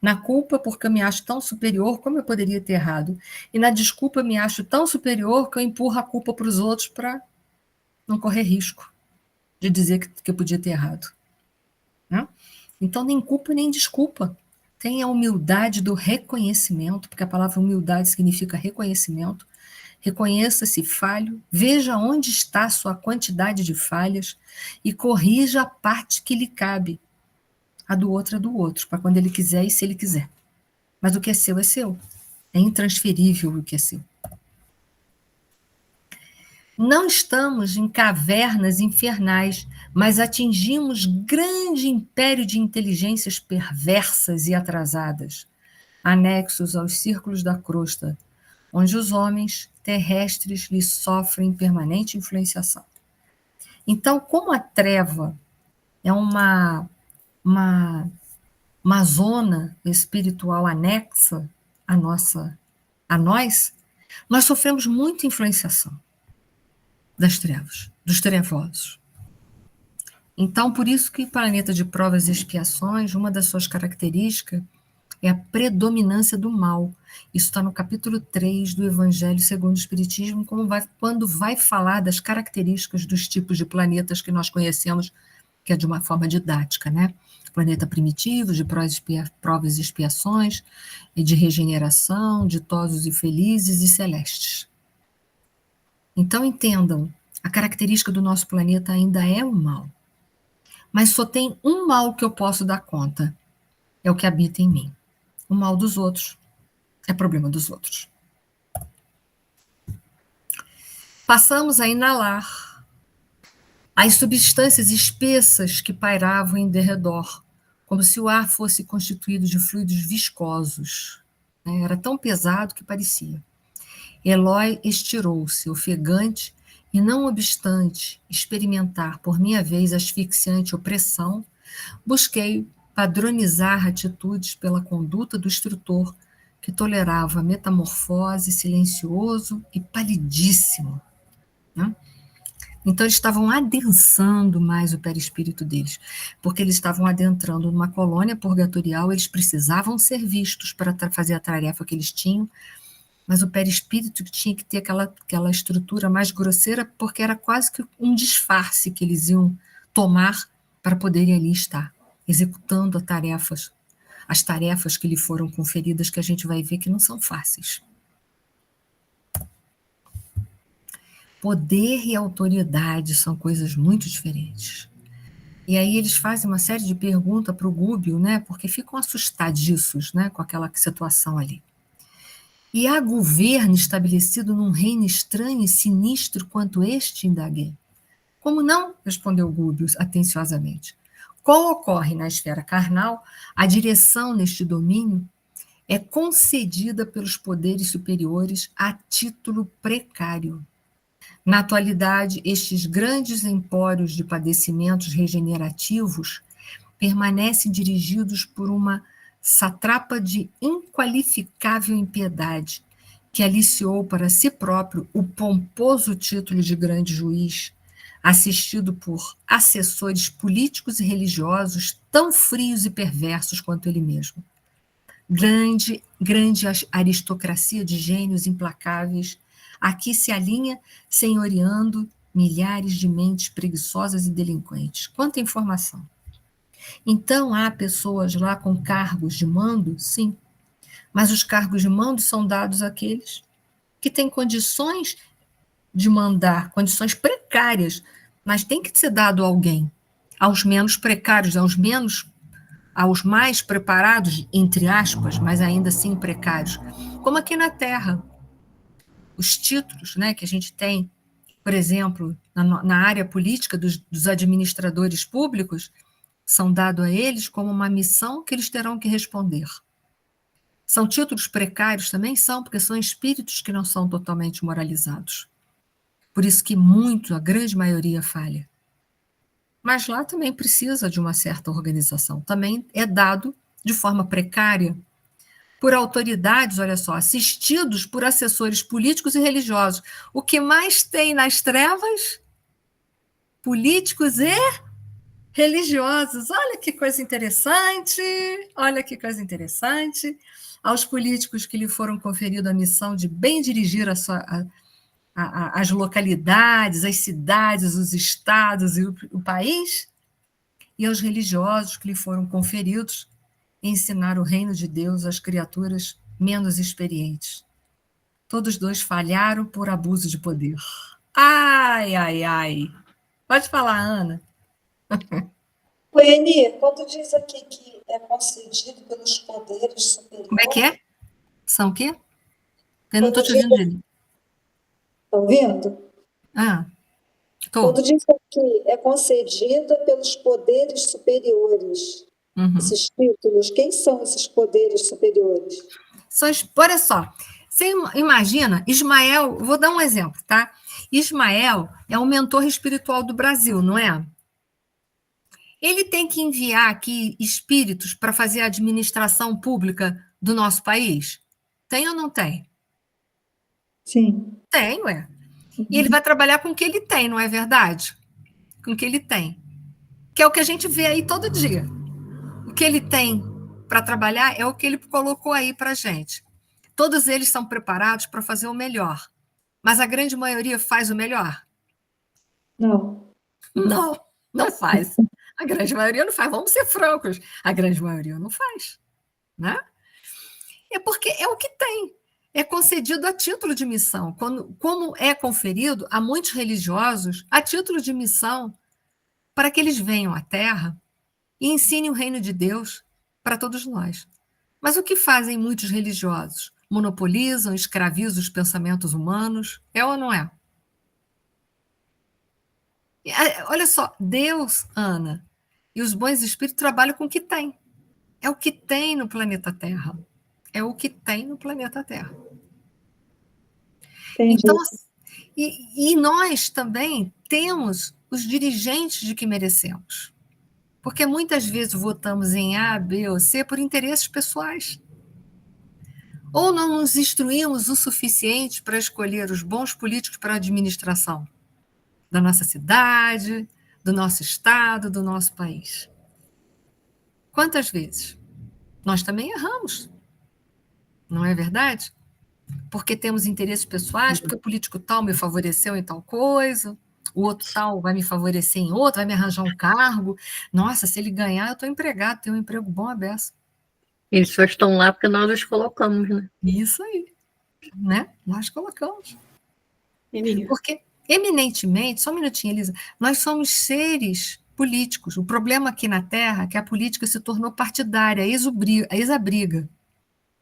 Na culpa, porque eu me acho tão superior, como eu poderia ter errado. E na desculpa, eu me acho tão superior que eu empurro a culpa para os outros para não correr risco de dizer que eu podia ter errado. Né? Então, nem culpa nem desculpa. Tenha a humildade do reconhecimento, porque a palavra humildade significa reconhecimento. Reconheça-se falho, veja onde está a sua quantidade de falhas e corrija a parte que lhe cabe. A do outro é do outro, para quando ele quiser e se ele quiser. Mas o que é seu é seu. É intransferível o que é seu. Não estamos em cavernas infernais, mas atingimos grande império de inteligências perversas e atrasadas, anexos aos círculos da crosta, onde os homens terrestres lhe sofrem permanente influenciação. Então, como a treva é uma zona espiritual anexa a nós sofremos muita influenciação das trevas, dos trevosos. Então, por isso que o planeta de provas e expiações, uma das suas características é a predominância do mal. Isso está no capítulo 3 do Evangelho segundo o Espiritismo, quando vai falar das características dos tipos de planetas que nós conhecemos, que é de uma forma didática, né? Planeta primitivo, de provas e expiações, de regeneração, ditosos e felizes e celestes. Então, entendam, a característica do nosso planeta ainda é o mal. Mas só tem um mal que eu posso dar conta, é o que habita em mim. O mal dos outros é problema dos outros. Passamos a inalar as substâncias espessas que pairavam em derredor, como se o ar fosse constituído de fluidos viscosos. Era tão pesado que parecia. Elói estirou-se, ofegante, e não obstante experimentar por minha vez asfixiante opressão, busquei padronizar atitudes pela conduta do instrutor, que tolerava a metamorfose, silencioso e palidíssimo. Né? Então, eles estavam adensando mais o perispírito deles, porque eles estavam adentrando numa colônia purgatorial, eles precisavam ser vistos para fazer a tarefa que eles tinham, mas o perispírito tinha que ter aquela estrutura mais grosseira, porque era quase que um disfarce que eles iam tomar para poderem ali estar, executando as tarefas que lhe foram conferidas, que a gente vai ver que não são fáceis. Poder e autoridade são coisas muito diferentes. E aí eles fazem uma série de perguntas para o Gúbio, né, porque ficam assustadiços, né, com aquela situação ali. E há governo estabelecido num reino estranho e sinistro quanto este, indaguei. Como não? Respondeu Gúbio atenciosamente. Como ocorre na esfera carnal, a direção neste domínio é concedida pelos poderes superiores a título precário. Na atualidade, estes grandes empórios de padecimentos regenerativos permanecem dirigidos por uma satrapa de inqualificável impiedade, que aliciou para si próprio o pomposo título de grande juiz, assistido por assessores políticos e religiosos tão frios e perversos quanto ele mesmo. Grande aristocracia de gênios implacáveis, aqui se alinha, senhoreando milhares de mentes preguiçosas e delinquentes. Quanta informação! Então, há pessoas lá com cargos de mando? Sim. Mas os cargos de mando são dados àqueles que têm condições de mandar, condições precárias, mas tem que ser dado a alguém. Aos menos precários, aos mais preparados, entre aspas, mas ainda assim precários. Como aqui na Terra. Os títulos, né, que a gente tem, por exemplo, na área política dos administradores públicos, são dados a eles como uma missão que eles terão que responder. São títulos precários também? São, porque são espíritos que não são totalmente moralizados. Por isso que a grande maioria falha. Mas lá também precisa de uma certa organização. Também é dado de forma precária por autoridades, olha só, assistidos por assessores políticos e religiosos. O que mais tem nas trevas? Políticos e religiosos. Olha que coisa interessante, olha que coisa interessante. Aos políticos que lhe foram conferido a missão de bem dirigir as localidades, as cidades, os estados e o país, e aos religiosos que lhe foram conferidos ensinar o reino de Deus às criaturas menos experientes. Todos dois falharam por abuso de poder. Ai, ai, ai. Pode falar, Ana. O Eni, quando diz aqui que é concedido pelos poderes superiores... Como é que é? São o quê? Eu não estou te ouvindo direito. Está ouvindo? Estou. Quando diz aqui é concedida pelos poderes superiores, esses títulos, quem são esses poderes superiores? Olha só, você imagina, Ismael, vou dar um exemplo, tá? Ismael é o mentor espiritual do Brasil, não é? Ele tem que enviar aqui espíritos para fazer a administração pública do nosso país? Tem ou não tem? Sim. Tem, ué. E ele vai trabalhar com o que ele tem, não é verdade? Com o que ele tem. Que é o que a gente vê aí todo dia. O que ele tem para trabalhar é o que ele colocou aí para a gente. Todos eles são preparados para fazer o melhor. Mas a grande maioria faz o melhor? Não. Não, não faz. A grande maioria não faz. Vamos ser francos. A grande maioria não faz. Né? É porque é o que tem. É concedido a título de missão. Como é conferido a muitos religiosos a título de missão para que eles venham à Terra e ensinem o reino de Deus para todos nós. Mas o que fazem muitos religiosos? Monopolizam, escravizam os pensamentos humanos. É ou não é? Olha só, Deus, Ana, e os bons espíritos trabalham com o que tem. É o que tem no planeta Terra. É o que tem no planeta Terra. Entendi. Então, e nós também temos os dirigentes de que merecemos. Porque muitas vezes votamos em A, B ou C por interesses pessoais. Ou não nos instruímos o suficiente para escolher os bons políticos para a administração da nossa cidade, do nosso estado, do nosso país. Quantas vezes? Nós também erramos. Não é verdade? Porque temos interesses pessoais, porque o político tal me favoreceu em tal coisa, o outro tal vai me favorecer em outro, vai me arranjar um cargo. Nossa, se ele ganhar, eu estou empregado, tenho um emprego bom à beça. Eles só estão lá porque nós os colocamos, né? Isso aí, né? Nós colocamos. Emília. Porque, eminentemente, só um minutinho, Elisa, nós somos seres políticos. O problema aqui na Terra é que a política se tornou partidária, ex-abriga.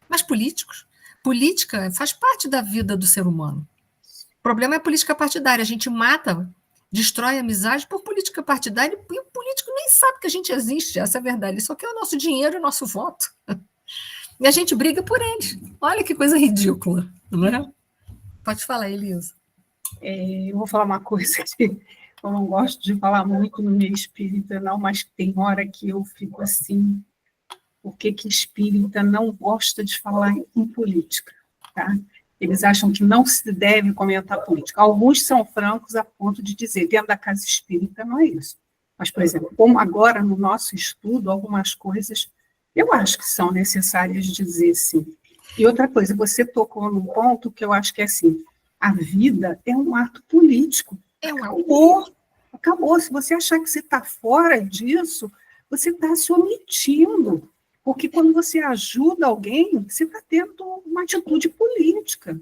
Mas políticos? Política faz parte da vida do ser humano. O problema é a política partidária. A gente mata, destrói a amizade por política partidária e o político nem sabe que a gente existe, essa é a verdade. Ele só quer o nosso dinheiro e o nosso voto. E a gente briga por eles. Olha que coisa ridícula, não é? Pode falar, Elisa. Eu vou falar uma coisa que eu não gosto de falar muito no meio espírita, não, mas tem hora que eu fico assim, por que espírita não gosta de falar em política, tá? Eles acham que não se deve comentar política. Alguns são francos a ponto de dizer, dentro da casa espírita não é isso. Mas, por exemplo, como agora no nosso estudo, algumas coisas eu acho que são necessárias dizer, sim. E outra coisa, você tocou num ponto que eu acho que é assim, a vida é um ato político. Acabou. Se você achar que você está fora disso, você está se omitindo. Porque quando você ajuda alguém, você está tendo uma atitude política.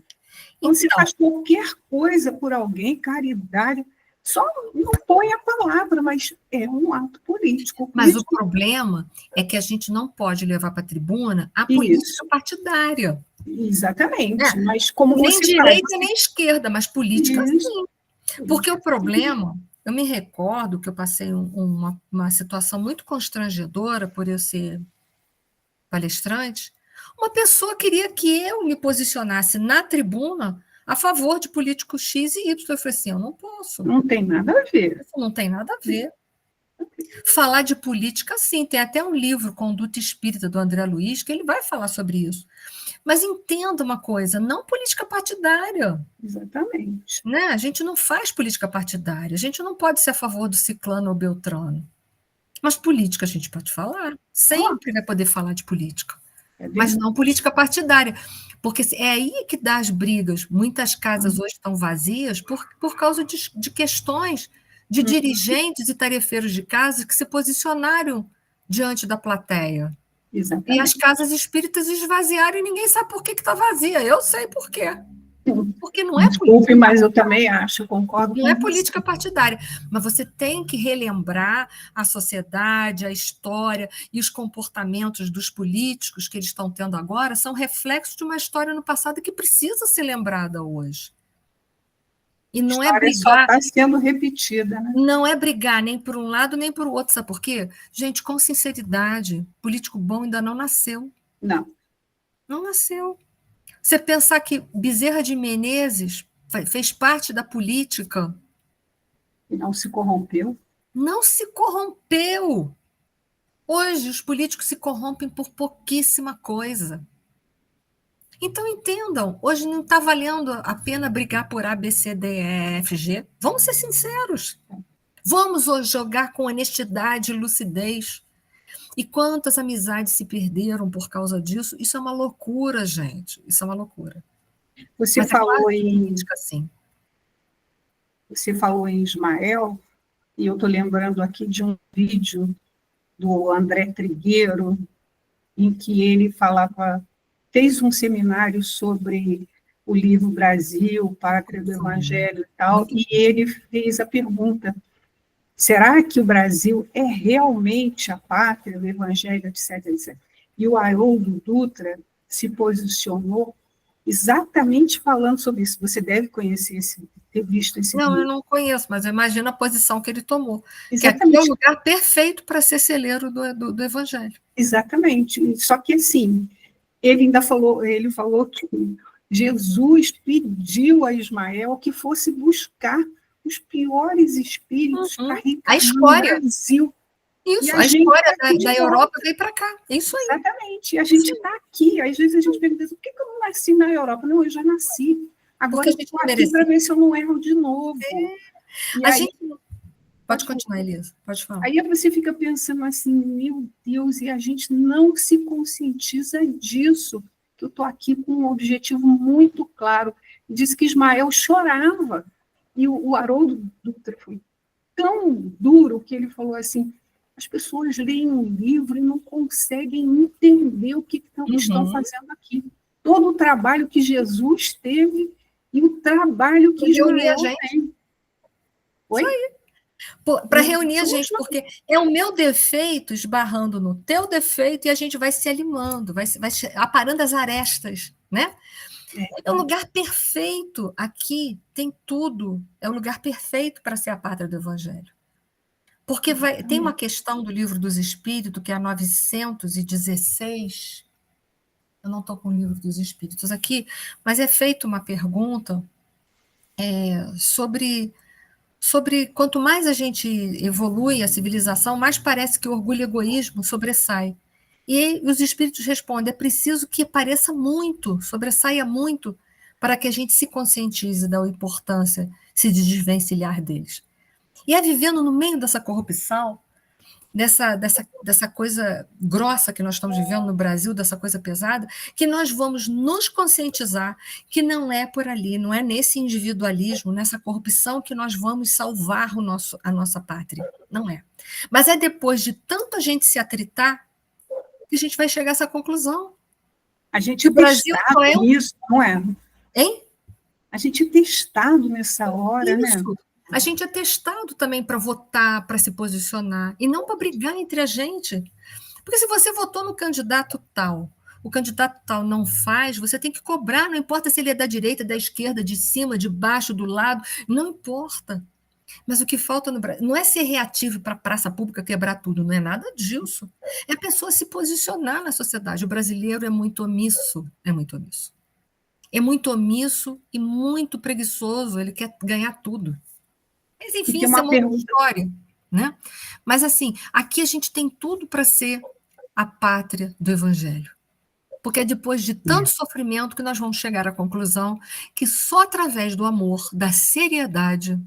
Quando você faz qualquer coisa por alguém, caridade, só não põe a palavra, mas é um ato político. Mas o problema é que a gente não pode levar para a tribuna a política partidária. Exatamente. Mas como nem você direita nem esquerda, mas política sim. Porque o problema, eu me recordo que eu passei uma situação muito constrangedora por eu ser palestrante, Uma pessoa queria que eu me posicionasse na tribuna a favor de político X e Y. Eu falei assim, eu não posso. Não tem nada a ver. Não tem nada a ver. Falar de política, sim. Tem até um livro, Conduta Espírita, do André Luiz, que ele vai falar sobre isso. Mas entenda uma coisa, não política partidária. Exatamente. Né? A gente não faz política partidária. A gente não pode ser a favor do ciclano ou beltrano. Mas política a gente pode falar. Sempre vai poder falar de política. Mas não política partidária. Porque é aí que dá as brigas. Muitas casas hoje estão vazias por causa de questões de dirigentes e tarefeiros de casa que se posicionaram diante da plateia. Exatamente. E as casas espíritas esvaziaram e ninguém sabe por que está vazia. Eu sei por quê. Porque não é Desculpe, política, mas eu também acho, eu concordo não com é política partidária, mas você tem que relembrar a sociedade, a história e os comportamentos dos políticos que eles estão tendo agora são reflexos de uma história no passado que precisa ser lembrada hoje. E não é brigar. Só está sendo repetida, né? Não é brigar nem por um lado nem por outro, sabe por quê? Gente, com sinceridade, político bom ainda não nasceu. Não. Não nasceu. Você pensar que Bezerra de Menezes fez parte da política. E não se corrompeu. Não se corrompeu. Hoje, os políticos se corrompem por pouquíssima coisa. Então, entendam, hoje não está valendo a pena brigar por A, B, C, D, E, F, G. Vamos ser sinceros. Vamos hoje jogar com honestidade e lucidez. E quantas amizades se perderam por causa disso? Isso é uma loucura, gente. Isso é uma loucura. Você falou Você falou em Ismael, e eu estou lembrando aqui de um vídeo do André Trigueiro, em que ele fez um seminário sobre o livro Brasil, Pátria do Evangelho e tal, e ele fez a pergunta: será que o Brasil é realmente a pátria do Evangelho, etc, etc? E o Haroldo Dutra se posicionou exatamente falando sobre isso. Você deve conhecer ter visto esse Não, livro. Eu não conheço, mas eu imagino a posição que ele tomou. Exatamente. Que é o lugar perfeito para ser celeiro do Evangelho. Exatamente. Só que, assim, ele falou que Jesus pediu a Ismael que fosse buscar os piores espíritos para reencarnar no Brasil. Isso, a história da Europa veio para cá. É isso aí. Exatamente. E a gente está aqui. Às vezes a gente pergunta, por que eu não nasci na Europa? Não, eu já nasci. Agora eu estou aqui para ver se eu não erro de novo. Pode continuar, Elisa. Pode falar. Aí você fica pensando assim, meu Deus, e a gente não se conscientiza disso, que eu estou aqui com um objetivo muito claro. Disse que Ismael chorava. E o Haroldo Dutra foi tão duro que ele falou assim: as pessoas leem um livro e não conseguem entender o que estão fazendo aqui. Todo o trabalho que Jesus teve e o trabalho que Ismael tem. Oi? Isso aí. Para reunir a gente, porque é o meu defeito esbarrando no teu defeito e a gente vai se alimando, vai aparando as arestas, né? É o lugar perfeito. Aqui tem tudo. É o lugar perfeito para ser a pátria do Evangelho. Porque tem uma questão do Livro dos Espíritos, que é a 916. Eu não estou com o Livro dos Espíritos aqui, mas é feita uma pergunta sobre quanto mais a gente evolui a civilização, mais parece que o orgulho e o egoísmo sobressai. E os espíritos respondem: é preciso que pareça muito, sobressaia muito, para que a gente se conscientize da importância, se desvencilhar deles. E é vivendo no meio dessa corrupção, dessa coisa grossa que nós estamos vivendo no Brasil, dessa coisa pesada, que nós vamos nos conscientizar que não é por ali, não é nesse individualismo, nessa corrupção que nós vamos salvar a nossa pátria. Não é. Mas é depois de tanta gente se atritar que a gente vai chegar a essa conclusão. A gente é testado nisso, não é? Hein? A gente é testado nessa hora, isso. Né? A gente é testado também para votar, para se posicionar, e não para brigar entre a gente. Porque se você votou no candidato tal, o candidato tal não faz, você tem que cobrar, não importa se ele é da direita, da esquerda, de cima, de baixo, do lado, não importa. Mas o que falta no Brasil não é ser reativo para a praça pública quebrar tudo, não é nada disso. É a pessoa se posicionar na sociedade. O brasileiro é muito omisso, é muito omisso. É muito omisso e muito preguiçoso, ele quer ganhar tudo. Mas, enfim, isso é uma outra história, né? Mas, assim, aqui a gente tem tudo para ser a pátria do Evangelho. Porque é depois de tanto sofrimento que nós vamos chegar à conclusão que só através do amor, da seriedade,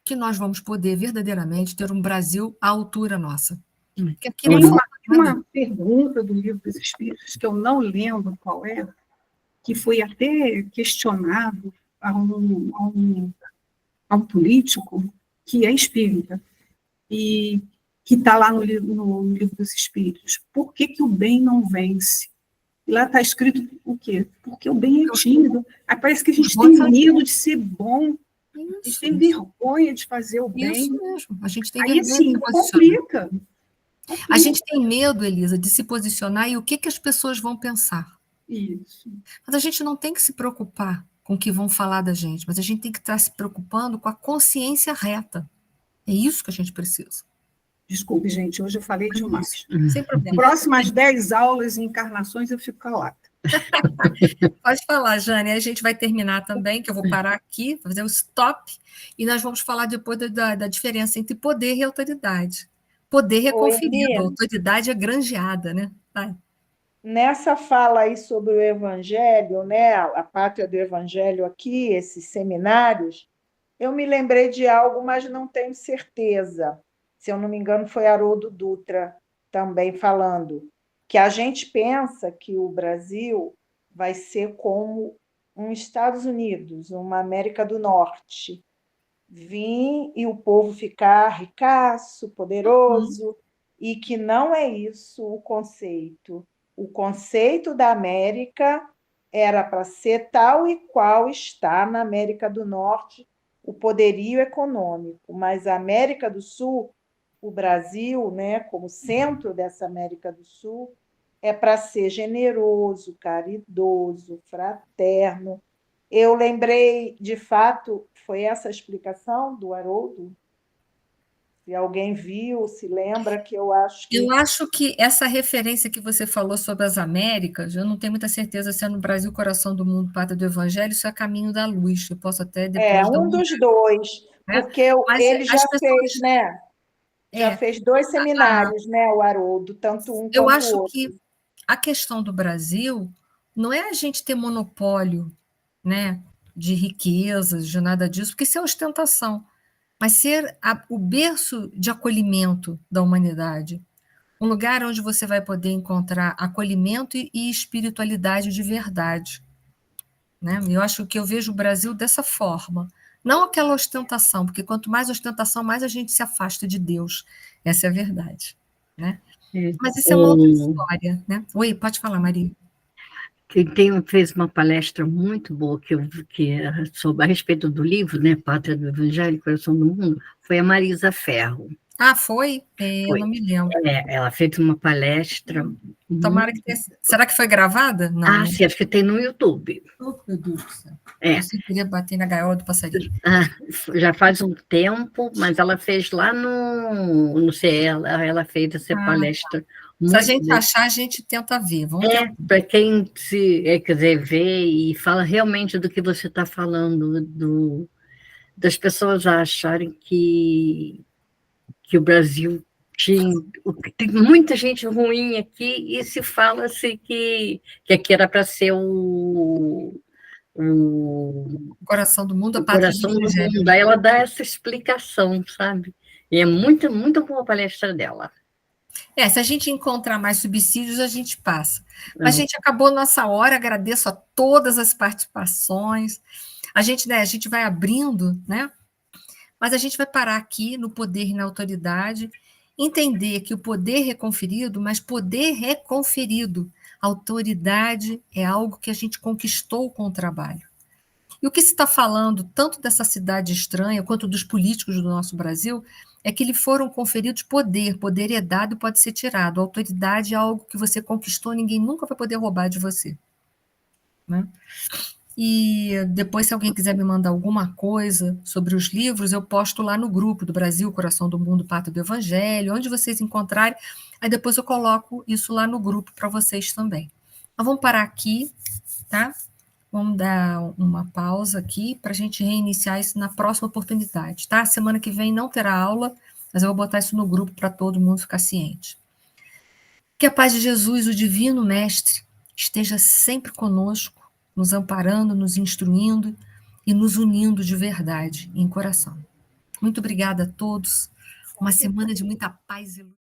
que nós vamos poder verdadeiramente ter um Brasil à altura nossa. Que aqui tem uma pergunta do Livro dos Espíritos, que eu não lembro qual é, que foi até questionado a um político que é espírita, e que está lá no livro dos Espíritos. Por que o bem não vence? E lá está escrito o quê? Porque o bem é tímido. Aí parece que a gente tem medo de ser bom, a gente tem vergonha de fazer o bem. Isso mesmo, a gente tem aí, vergonha assim, de se complica. A gente tem medo, Elisa, de se posicionar e o que as pessoas vão pensar. Isso. Mas a gente não tem que se preocupar com o que vão falar da gente, mas a gente tem que estar se preocupando com a consciência reta. É isso que a gente precisa. Desculpe, gente, hoje eu falei demais. Sem problema. Próximas 10 aulas e encarnações eu fico calada. Pode falar, Jane, a gente vai terminar também, que eu vou parar aqui, fazer o stop, e nós vamos falar depois da diferença entre poder e autoridade. Poder é conferido, autoridade é granjeada, né? Vai. Nessa fala aí sobre o Evangelho, né, a pátria do Evangelho aqui, esses seminários, eu me lembrei de algo, mas não tenho certeza. Se eu não me engano, foi Haroldo Dutra também falando, que a gente pensa que o Brasil vai ser como um Estados Unidos, uma América do Norte, vir e o povo ficar ricaço, poderoso, e que não é isso o conceito. O conceito da América era para ser tal e qual está na América do Norte o poderio econômico, mas a América do Sul, o Brasil, né, como centro dessa América do Sul, é para ser generoso, caridoso, fraterno. Eu lembrei, de fato, foi essa a explicação do Haroldo? Se alguém viu, se lembra, que eu acho que... Eu acho que essa referência que você falou sobre as Américas, eu não tenho muita certeza se é no Brasil, coração do mundo, pátria do Evangelho, isso é Caminho da Luz. Eu posso até depois... um dos dois, porque ele já fez, né? Já fez 2 seminários, né, o Haroldo, tanto um quanto o outro. Eu acho que a questão do Brasil não é a gente ter monopólio, né, de riquezas, de nada disso, porque isso é ostentação, mas ser o berço de acolhimento da humanidade, um lugar onde você vai poder encontrar acolhimento e espiritualidade de verdade. Né? Eu acho que eu vejo o Brasil dessa forma, não aquela ostentação, porque quanto mais ostentação, mais a gente se afasta de Deus. Essa é a verdade. Né? Mas isso é uma outra história. Né? Oi, pode falar, Maria. Quem fez uma palestra muito boa sobre a respeito do livro, né, Pátria do Evangelho, Coração do Mundo, foi a Marisa Ferro. Ah, foi? Eu não me lembro. Ela fez uma palestra... Tomara que tenha... Será que foi gravada? Não, sim, acho que tem no YouTube. Oh, meu Deus do céu. Você queria bater na gaiola do passarinho. Já faz um tempo, mas ela fez lá no CE, ela fez essa palestra. Se a gente achar, a gente tenta ver. Para quem quiser ver e fala realmente do que você está falando, das pessoas acharem que o Brasil tem muita gente ruim aqui, e se fala-se que aqui era para ser o coração do mundo, a pátria do mundo. Aí ela dá essa explicação, sabe? E é muito, muito boa a palestra dela. Se a gente encontrar mais subsídios, a gente passa. Mas, gente, acabou nossa hora, agradeço a todas as participações. A gente vai abrindo, né? Mas a gente vai parar aqui no poder e na autoridade, entender que o poder é conferido, mas poder é conferido. Autoridade é algo que a gente conquistou com o trabalho. E o que se está falando, tanto dessa cidade estranha, quanto dos políticos do nosso Brasil, é que lhe foram conferidos poder é dado e pode ser tirado. A autoridade é algo que você conquistou, ninguém nunca vai poder roubar de você. Né? E depois, se alguém quiser me mandar alguma coisa sobre os livros, eu posto lá no grupo do Brasil, Coração do Mundo, Pátria do Evangelho, onde vocês encontrarem. Aí depois eu coloco isso lá no grupo para vocês também. Mas vamos parar aqui, tá? Vamos dar uma pausa aqui para a gente reiniciar isso na próxima oportunidade, tá? Semana que vem não terá aula, mas eu vou botar isso no grupo para todo mundo ficar ciente. Que a paz de Jesus, o Divino Mestre, esteja sempre conosco, nos amparando, nos instruindo e nos unindo de verdade em coração. Muito obrigada a todos. Uma semana de muita paz e luz.